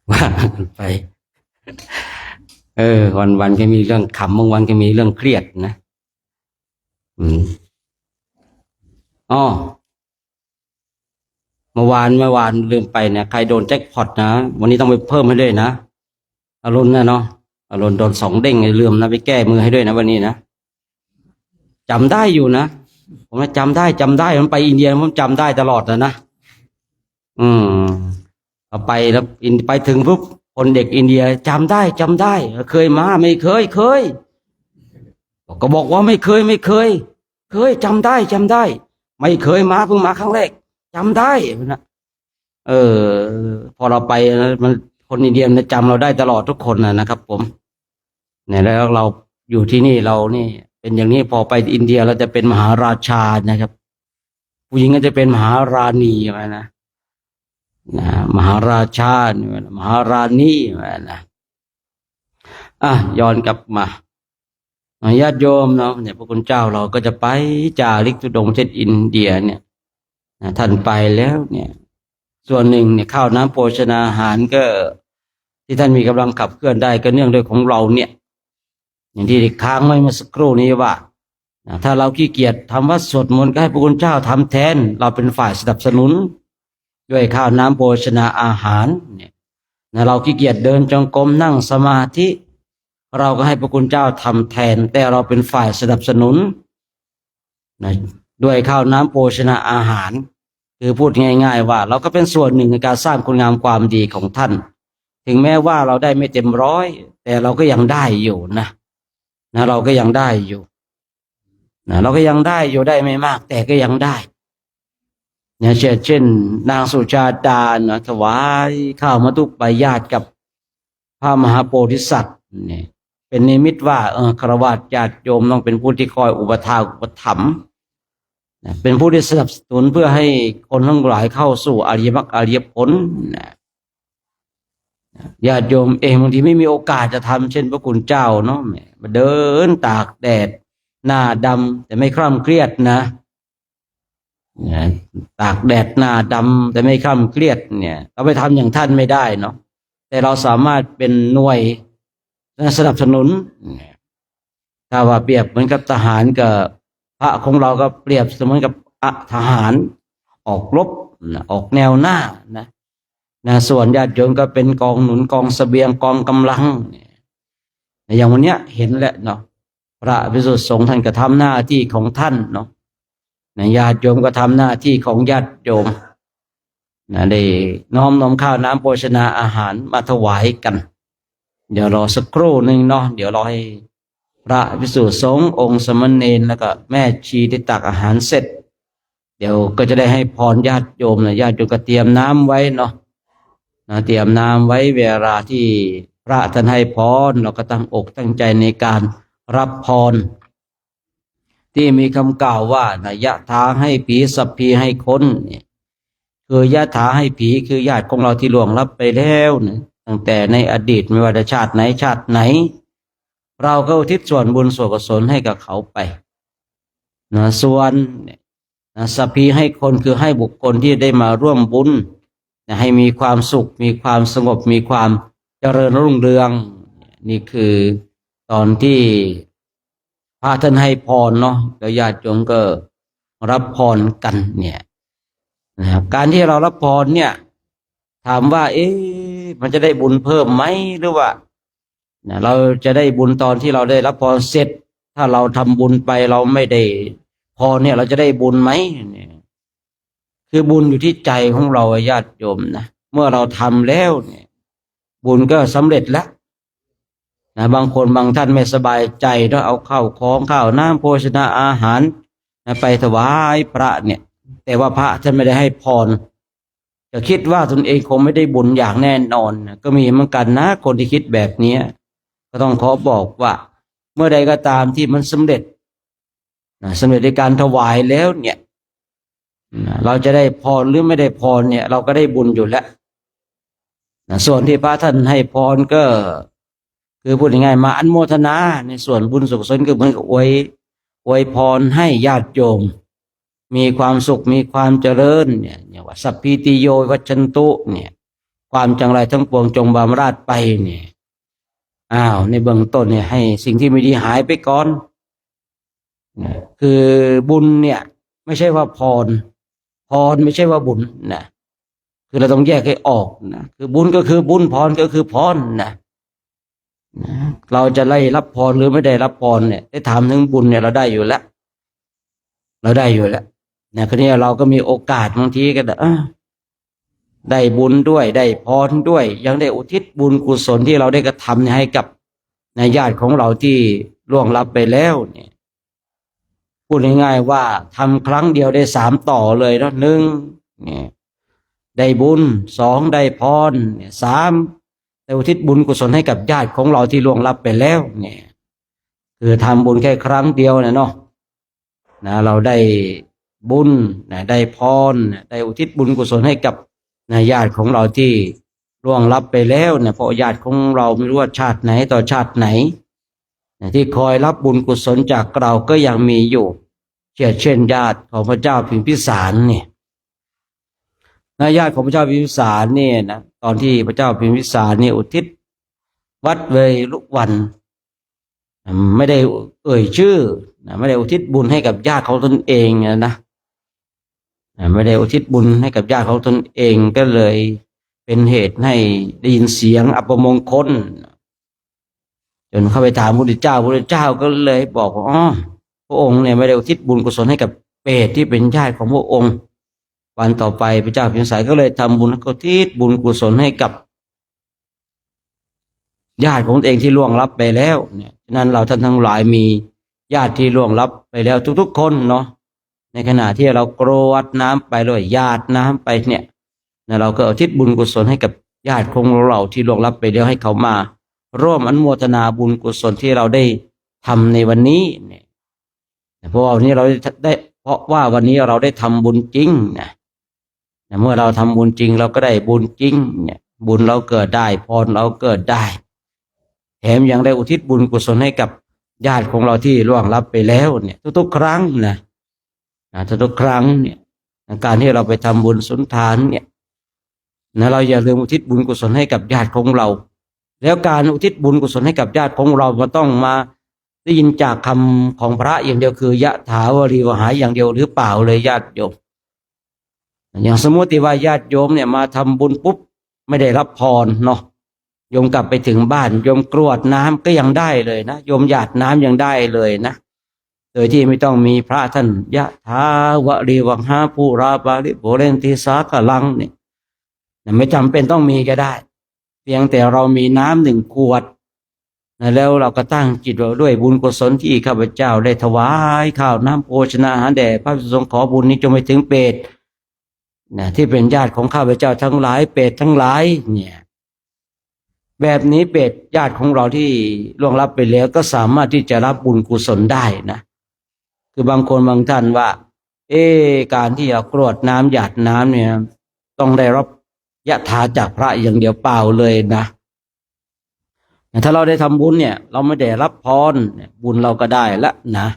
ว่าไป วันก็มีเรื่องขำบางวันก็มีเรื่องเครียดนะเมื่อวานลืมไปเนี่ยใครโดนแจ็คพอตนะวันนี้ต้องไปเพิ่มให้ด้วยนะอรุณนะเนาะอรุณโดน2 เด้งลืมนะไปแก้มือให้ด้วยนะวันนี้นะจำได้อยู่นะผมจำได้มันไปอินเดียผมจำได้ตลอดนะเอาไปแล้วไปถึงปุ๊บคนเด็กอินเดียจำได้เคยมาไม่เคยก็บอกว่าไม่เคยจำได้ไม่เคยมาเพิ่งมาครั้งแรกจำได้นะพอเราไปมันคนอินเดียมันจำเราได้ตลอดทุกคนนะครับผมเนี่ยแล้วเราอยู่ที่นี่เรานี่เป็นอย่างนี้พอไปอินเดียเราจะเป็นมหาราชานะครับผู้หญิงก็จะเป็นมหาราณีนะมหาราชามหาราณีนะย้อนกลับมาญาติโยมเนาะเนี่ยพระคุณเจ้าเราก็จะไปจาริกธุดงค์ประเทศอินเดียเนี่ยท่านไปแล้วเนี่ยส่วนหนึ่งเนี่ยข้าวน้ำโภชนาอาหารก็ที่ท่านมีกำลังขับเคลื่อนได้ก็เนื่องด้วยของเราเนี่ยอย่างที่ค้างไว้เมื่อสักครู่นี้ว่าถ้าเราขี้เกียจทำวัดสวดมนต์ก็ให้พระคุณเจ้าทำแทนเราเป็นฝ่ายสนับสนุนด้วยข้าวน้ำโภชนาอาหารเนี่ยเราขี้เกียจเดินจงกรมนั่งสมาธิเราก็ให้พระคุณเจ้าทำแทนแต่เราเป็นฝ่ายสนับสนุนด้วยข้าวน้ำโภชนาอาหารคือพูดง่ายๆว่าเราก็เป็นส่วนหนึ่งในการสร้างคุณงามความดีของท่านถึงแม้ว่าเราได้ไม่เต็มร้อยแต่เราก็ยังได้อยู่นะเราก็ยังได้อยู่เราก็ยังได้อยู่ได้ไม่มากแต่ก็ยังได้เนี่ยเช่นนางสุชาดาถวายข้าวมัทุปายาตกับพระมหาโพธิสัตว์เนี่ยเป็นนิมิตว่าฆราวาสญาติโยมต้องเป็นผู้ที่คอยอุปถัมภ์เป็นผู้ที่สนับสนุนเพื่อให้คนทั้งหลายเข้าสู่อริยมรรคอริยผลญาติโยมเองบางทีไม่มีโอกาสจะทำเช่นพระคุณเจ้าเนาะมาเดินตากแดดหน้าดำแต่ไม่คร่ำเครียดนะ นะตากแดดหน้าดำแต่ไม่คร่ำเครียดเนี่ยเราไปทำอย่างท่านไม่ได้เนาะแต่เราสามารถเป็นหน่วยสนับสนุนถ้าว่าเปรียบเหมือนกับทหารกับพระของเราก็เปรียบเสมือนกับทหารออกรบออกแนวหน้านะส่วนญาติโยมก็เป็นกองหนุนกองเสบียงกองกำลังอย่างวันเนี้ยเห็นแหละเนาะพระภิกษุสงฆ์ท่านก็ทำหน้าที่ของท่านเนาะญาติโยมก็ทำหน้าที่ของญาติโยมได้น้อมนำข้าวน้ำโภชนาอาหารมาถวายกันเดี๋ยวรอสักครู่หนึ่งเนาะเดี๋ยวรอให้พระภิกษุสงฆ์องค์สมณเณรแล้วก็แม่ชีได้ตักอาหารเสร็จเดี๋ยวก็จะได้ให้พรญาติโยมญาติโยมก็เตรียมน้ำไว้เนาะเตรียมน้ำไว้เวลาที่พระท่านให้พรเราก็ตั้งอกตั้งใจในการรับพรที่มีคำกล่าวว่ายะถาให้ผีสัพพีให้คนเนี่ยคือยะถาให้ผีคือญาติของเราที่ล่วงลับไปแล้วเนี่ยตั้งแต่ในอดีตไม่ว่าจะชาติไหนชาติไหนเราก็อุทิศส่วนบุญส่วนกุศลให้กับเขาไปส่วนสัพพีให้คนคือให้บุคคลที่ได้มาร่วมบุญให้มีความสุขมีความสงบมีความเจริญรุ่งเรืองนี่คือตอนที่พระท่านให้พรเนาะแล้วญาติโยมก็รับพรกันเนี่ยนะครับการที่เรารับพรเนี่ยถามว่ามันจะได้บุญเพิ่มไหมหรือว่าเราจะได้บุญตอนที่เราได้รับพรเสร็จถ้าเราทำบุญไปเราไม่ได้พรเนี่ยเราจะได้บุญไหมเนี่ยคือบุญอยู่ที่ใจของเราญาติโยมนะเมื่อเราทำแล้วเนี่ยบุญก็สำเร็จแล้วบางคนบางท่านไม่สบายใจเนาะเอาข้าวของข้าวน้ำโภชนาอาหารไปถวายพระเนี่ยแต่ว่าพระท่านไม่ได้ให้พรจะคิดว่าตนเองคงไม่ได้บุญอย่างแน่นอนก็มีเหมือนกันนะคนที่คิดแบบนี้ก็ต้องขอบอกว่าเมื่อใดก็ตามที่มันสำเร็จในการถวายแล้วเนี่ยเราจะได้พรหรือไม่ได้พรเนี่ยเราก็ได้บุญอยู่แล้วส่วนที่พระท่านให้พรก็คือพูดง่ายๆมาอนุโมทนาในส่วนบุญสุขกุศลก็เหมือนกับอวยพรให้ญาติโยมมีความสุขมีความเจริญเนี่ยว่าสัพพิติโยวัจฉันตุเนี่ยความจังไรทั้งปวงจงบำราดไปเนี่ยในเบื้องต้นเนี่ยให้สิ่งที่ไม่ดีหายไปก่อนคือบุญเนี่ยไม่ใช่ว่าพรไม่ใช่ว่าบุญนะคือเราต้องแยกให้ออกนะคือบุญก็คือบุญพรก็คือพรนะเราจะไล่รับพรหรือไม่ได้รับพรเนี่ยได้ถามถึงบุญเนี่ยเราได้อยู่แล้วคราวนี้เราก็มีโอกาสบางทีก็ได้บุญด้วยได้พรด้วยยังได้อุทิศบุญกุศลที่เราได้กระทำให้กับญาติของเราที่ล่วงลับไปแล้วเนี่ยพูดง่ายๆว่าทำครั้งเดียวได้3ต่อเลยเนาะ1เนี่ยได้บุญ2ได้พรเนี่ย3ได้อุทิศบุญกุศลให้กับญาติของเราที่ล่วงลับไปแล้วเนี่ยคือทำบุญแค่ครั้งเดียวเนาะเราได้บุญได้พรได้อุทิศบุญกุศลให้กับญาติของเราที่ล่วงลับไปแล้วเพราะญาติของเราไม่รู้ว่าชาติไหนต่อชาติไหนที่คอยรับบุญกุศลจากเราก็ยังมีอยู่เช่นญาติของพระเจ้าพิมพิสารเนี่ยญาติของพระเจ้าพิมพิสารเนี่ยนะตอนที่พระเจ้าพิมพิสารเนี่ยอุทิศวัดเวรุวันไม่ได้เอ่ยชื่อไม่ได้อุทิศบุญให้กับญาติของตนเองนะไม่ได้อุทิศบุญให้กับญาติของตนเองก็เลยเป็นเหตุให้ได้ยินเสียงอัปมงคลจนเข้าไปถามพระพุทธเจ้าก็เลยบอกว่าพระองค์เนี่ยไม่ได้อุทิศบุญกุศลให้กับเปรตที่เป็นญาติของพระองค์วันต่อไปพระเจ้าพิมพิสารก็เลยทำบุญอุทิศบุญกุศลให้กับญาติของตนเองที่ล่วงลับไปแล้วเนี่ยฉะนั้นเราท่านทั้งหลายมีญาติที่ล่วงลับไปแล้วทุกๆคนเนาะในขณะที่เรากรวดน้ำไปด้วยญาติน้ำไปเนี่ยเราก็อุทิศบุญกุศลให้กับญาติของเราที่ล่วงลับไปแล้วให้เขามาร่วมอนุโมทนาบุญกุศลที่เราได้ทำในวันนี้เนี่ยเพราะว่าวันนี้เราได้ทำบุญจริงนะเมื่อเราทำบุญจริงเราก็ได้บุญจริงเนี่ยบุญเราเกิดได้พรเราเกิดได้แถมยังได้อุทิศบุญกุศลให้กับญาติของเราที่ล่วงลับไปแล้วเนี่ยทุกๆครั้งนะทุกๆครั้งเนี่ย การที่เราไปทำบุญสุนทานเนี่ยนะเราอย่าลืมอุทิศบุญกุศลให้กับญาติของเราแล้วการอุทิศบุญกุศลให้กับญาติของเรามันต้องมาได้ยินจากคำของพระอย่างเดียวคือยะถาวรีวหาอย่างเดียวหรือเปล่าเลยญาติโยมอย่างสมมติว่าญาติโยมเนี่ยมาทำบุญปุ๊บไม่ได้รับพรเนาะโยมกลับไปถึงบ้านโยมกรวดน้ำก็ยังได้เลยนะโยมหยาดน้ำยังได้เลยนะโดยที่ไม่ต้องมีพระท่านยะถาวรีวหาปุราปาริปุเรนติสากลังเนี่ยไม่จำเป็นต้องมีก็ได้เพียงแต่เรามีน้ำ1 ขวดแล้วเราก็ตั้งจิตว่าด้วยบุญกุศลที่ข้าพเจ้าได้ถวายข้าวน้ำโภชนาอาหารแด่พระภิกษุสงฆ์ขอบุญนี้จงไปถึงเปรตที่เป็นญาติของข้าพเจ้าทั้งหลายเปรตทั้งหลายเนี่ยแบบนี้เปรตญาติของเราที่ล่วงลับไปแล้วก็สามารถที่จะรับบุญกุศลได้นะคือบางคนบางท่านว่าการที่จะกรวดน้ำหยาดน้ำเนี่ยต้องได้รับยะถาจากพระอย่างเดียวเปล่าเลยนะถ้าเราได้ทำบุญเนี่ยเราไม่ได้รับพรบุญเราก็ได้ละนะ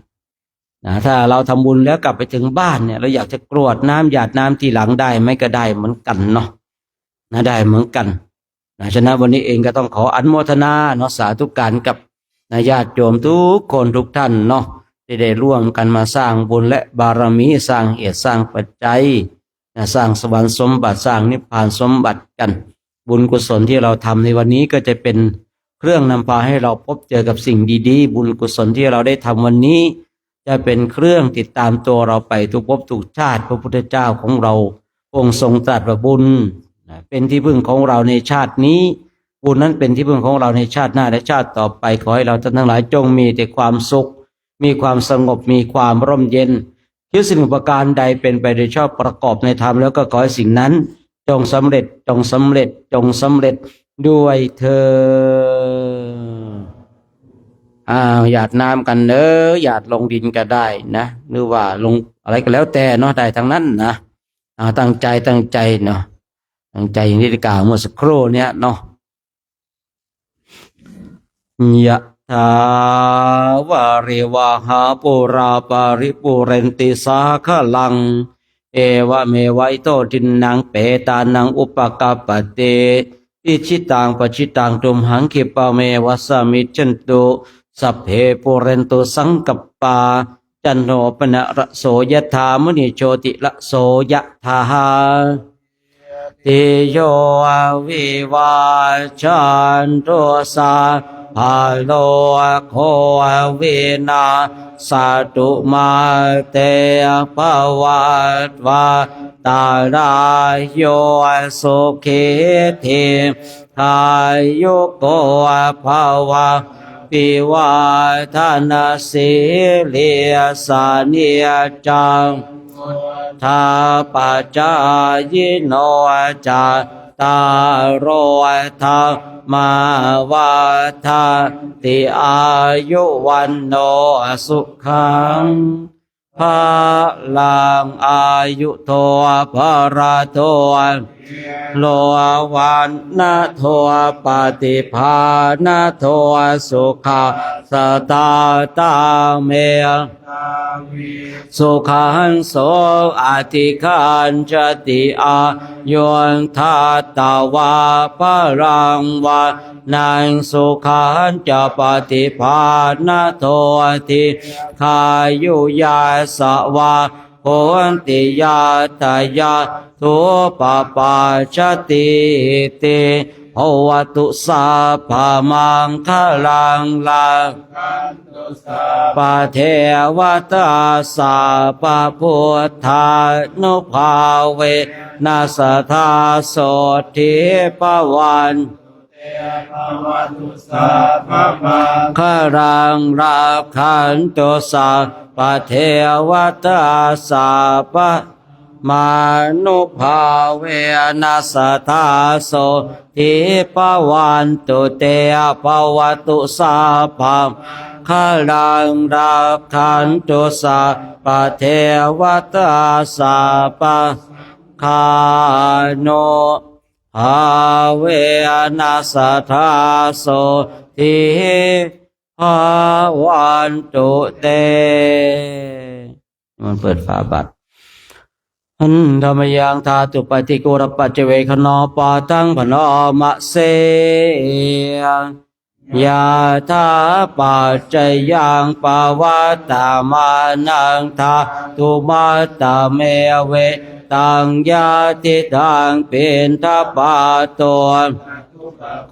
ถ้าเราทำบุญแล้วกลับไปถึงบ้านเนี่ยเราอยากจะกรวดน้ำหยาดน้ำที่หลังได้ไหมก็ได้เหมือนกันเนาะได้เหมือนกันฉะนั้นวันนี้เองก็ต้องขออนุโมทนาเนาะสาธุการกับญาติโยมทุกคนทุกท่านเนาะที่ได้ร่วมกันมาสร้างบุญและบารมีสร้างเหตุสร้างปัจจัยสร้างสวรรค์สมบัติสร้างนิพพานสมบัติกันบุญกุศลที่เราทำในวันนี้ก็จะเป็นเครื่องนำพาให้เราพบเจอกับสิ่งดีๆบุญกุศลที่เราได้ทำวันนี้จะเป็นเครื่องติดตามตัวเราไปทุกภพทุกชาติพระพุทธเจ้าของเราองค์ทรงตรัสว่าบุญเป็นที่พึ่งของเราในชาตินี้บุญนั้นเป็นที่พึ่งของเราในชาติหน้าและชาติต่อไปขอให้เราท่านทั้งหลายจงมีแต่ความสุขมีความสงบมีความร่มเย็นคิดสิ่งประการใดเป็นไปโดยชอบประกอบในธรรมแล้วก็ขอให้สิ่งนั้นจงสำเร็จจงสำเร็จจงสำเร็จด้วยเธอหยาดน้ำกันเนอะหยาดลงดินก็ได้นะหรือว่าลงอะไรก็แล้วแต่เนาะได้ทั้งนั้นนะตั้งใจเนาะตั้งใจอย่างที่ได้กล่าวเมื่อสักครู่เนี้ยเนาะยะถาวาริวหาปุราปาริปุเรนติสาคลังเอวะเมวัยโตทินนังเปตานังอุปกาปเตอิชิตังปชิตังตุมหังคิปะเมวัสสมิจฉันตุสัพเพปุเรนตุสังกัปปาจันโนปนะระโสยถามณิโชติระโสยถาติโยวิวาชันตุสาภาโลโควินาสาตุมาเตภวัตวาตาลายโยสุขิเททายโยโกภาวะปิวาทนาสิเลสานิจังทาปัจจายโนจาตารโรธามาวัฏาติอายุวันโนสุขังภาลังอายุโทภราโทโลวันนาโทปฏิภาณโทสุขาสตาตาเมสุขังโสอธิคันจติอายุนทัตตวาปรังวานังสุขันจะปฏิภาณโทติขายุยาสวะโหติยาตายาทุปปาชติติภวตุสาภามังคลังลาปะเทวตาสาปะพุทธานุภาเวนัสธาโสทิปวันขรังราคันตุสาปะเทวตาสาปะมานุภาเวนัสธาโสทิปวันตุเตภวตุสาภาขลังราคันตุสาปะเทวตาสาปะคาโนภาเวนัสธาโสทิภวันตุเตมันเปิดฝาบัตร หันธรรมยังธาตุปฏิกุรปัจเจเวคโนปาตังพนอมะเสยาธาปัจจยังปวัตตามานังธาตุมาตาเมเวตังยาติตังเป็นทัปปาตัว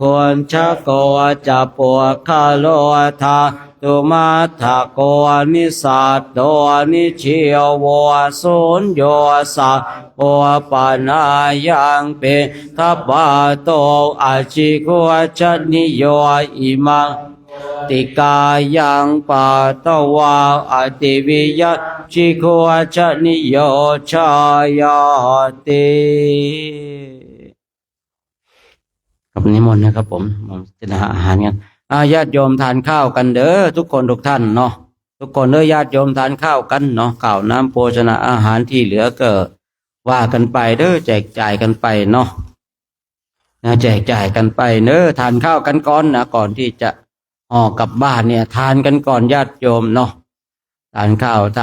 คนชะโกจะปวดคาโลธาตุมาทะโกนิสัตโตนิเชียววสุญโยสัปวปานายังเป็นทัปปาโตอาชิโกชนิโยอิมังติกายังปาตวาอติวิยชิโกชนิโยชายาติกับนิมนต์นะครับผมจะหาอาหารกันญาติโยมทานข้าวกันเด้อทุกคนทุกท่านเนาะทุกคนเด้อญาติโยมทานข้าวกันเนาะข้าวน้ำโภชนะอาหารที่เหลือก็ว่ากันไปเด้อแจกจ่ายกันไปเนาะแจกจ่ายกันไปเด้อทานข้าวกันก่อนนะก่อนที่จะห่อกลับบ้านเนี่ยทานกันก่อนญาติโยมเนาะทานข้าวทาน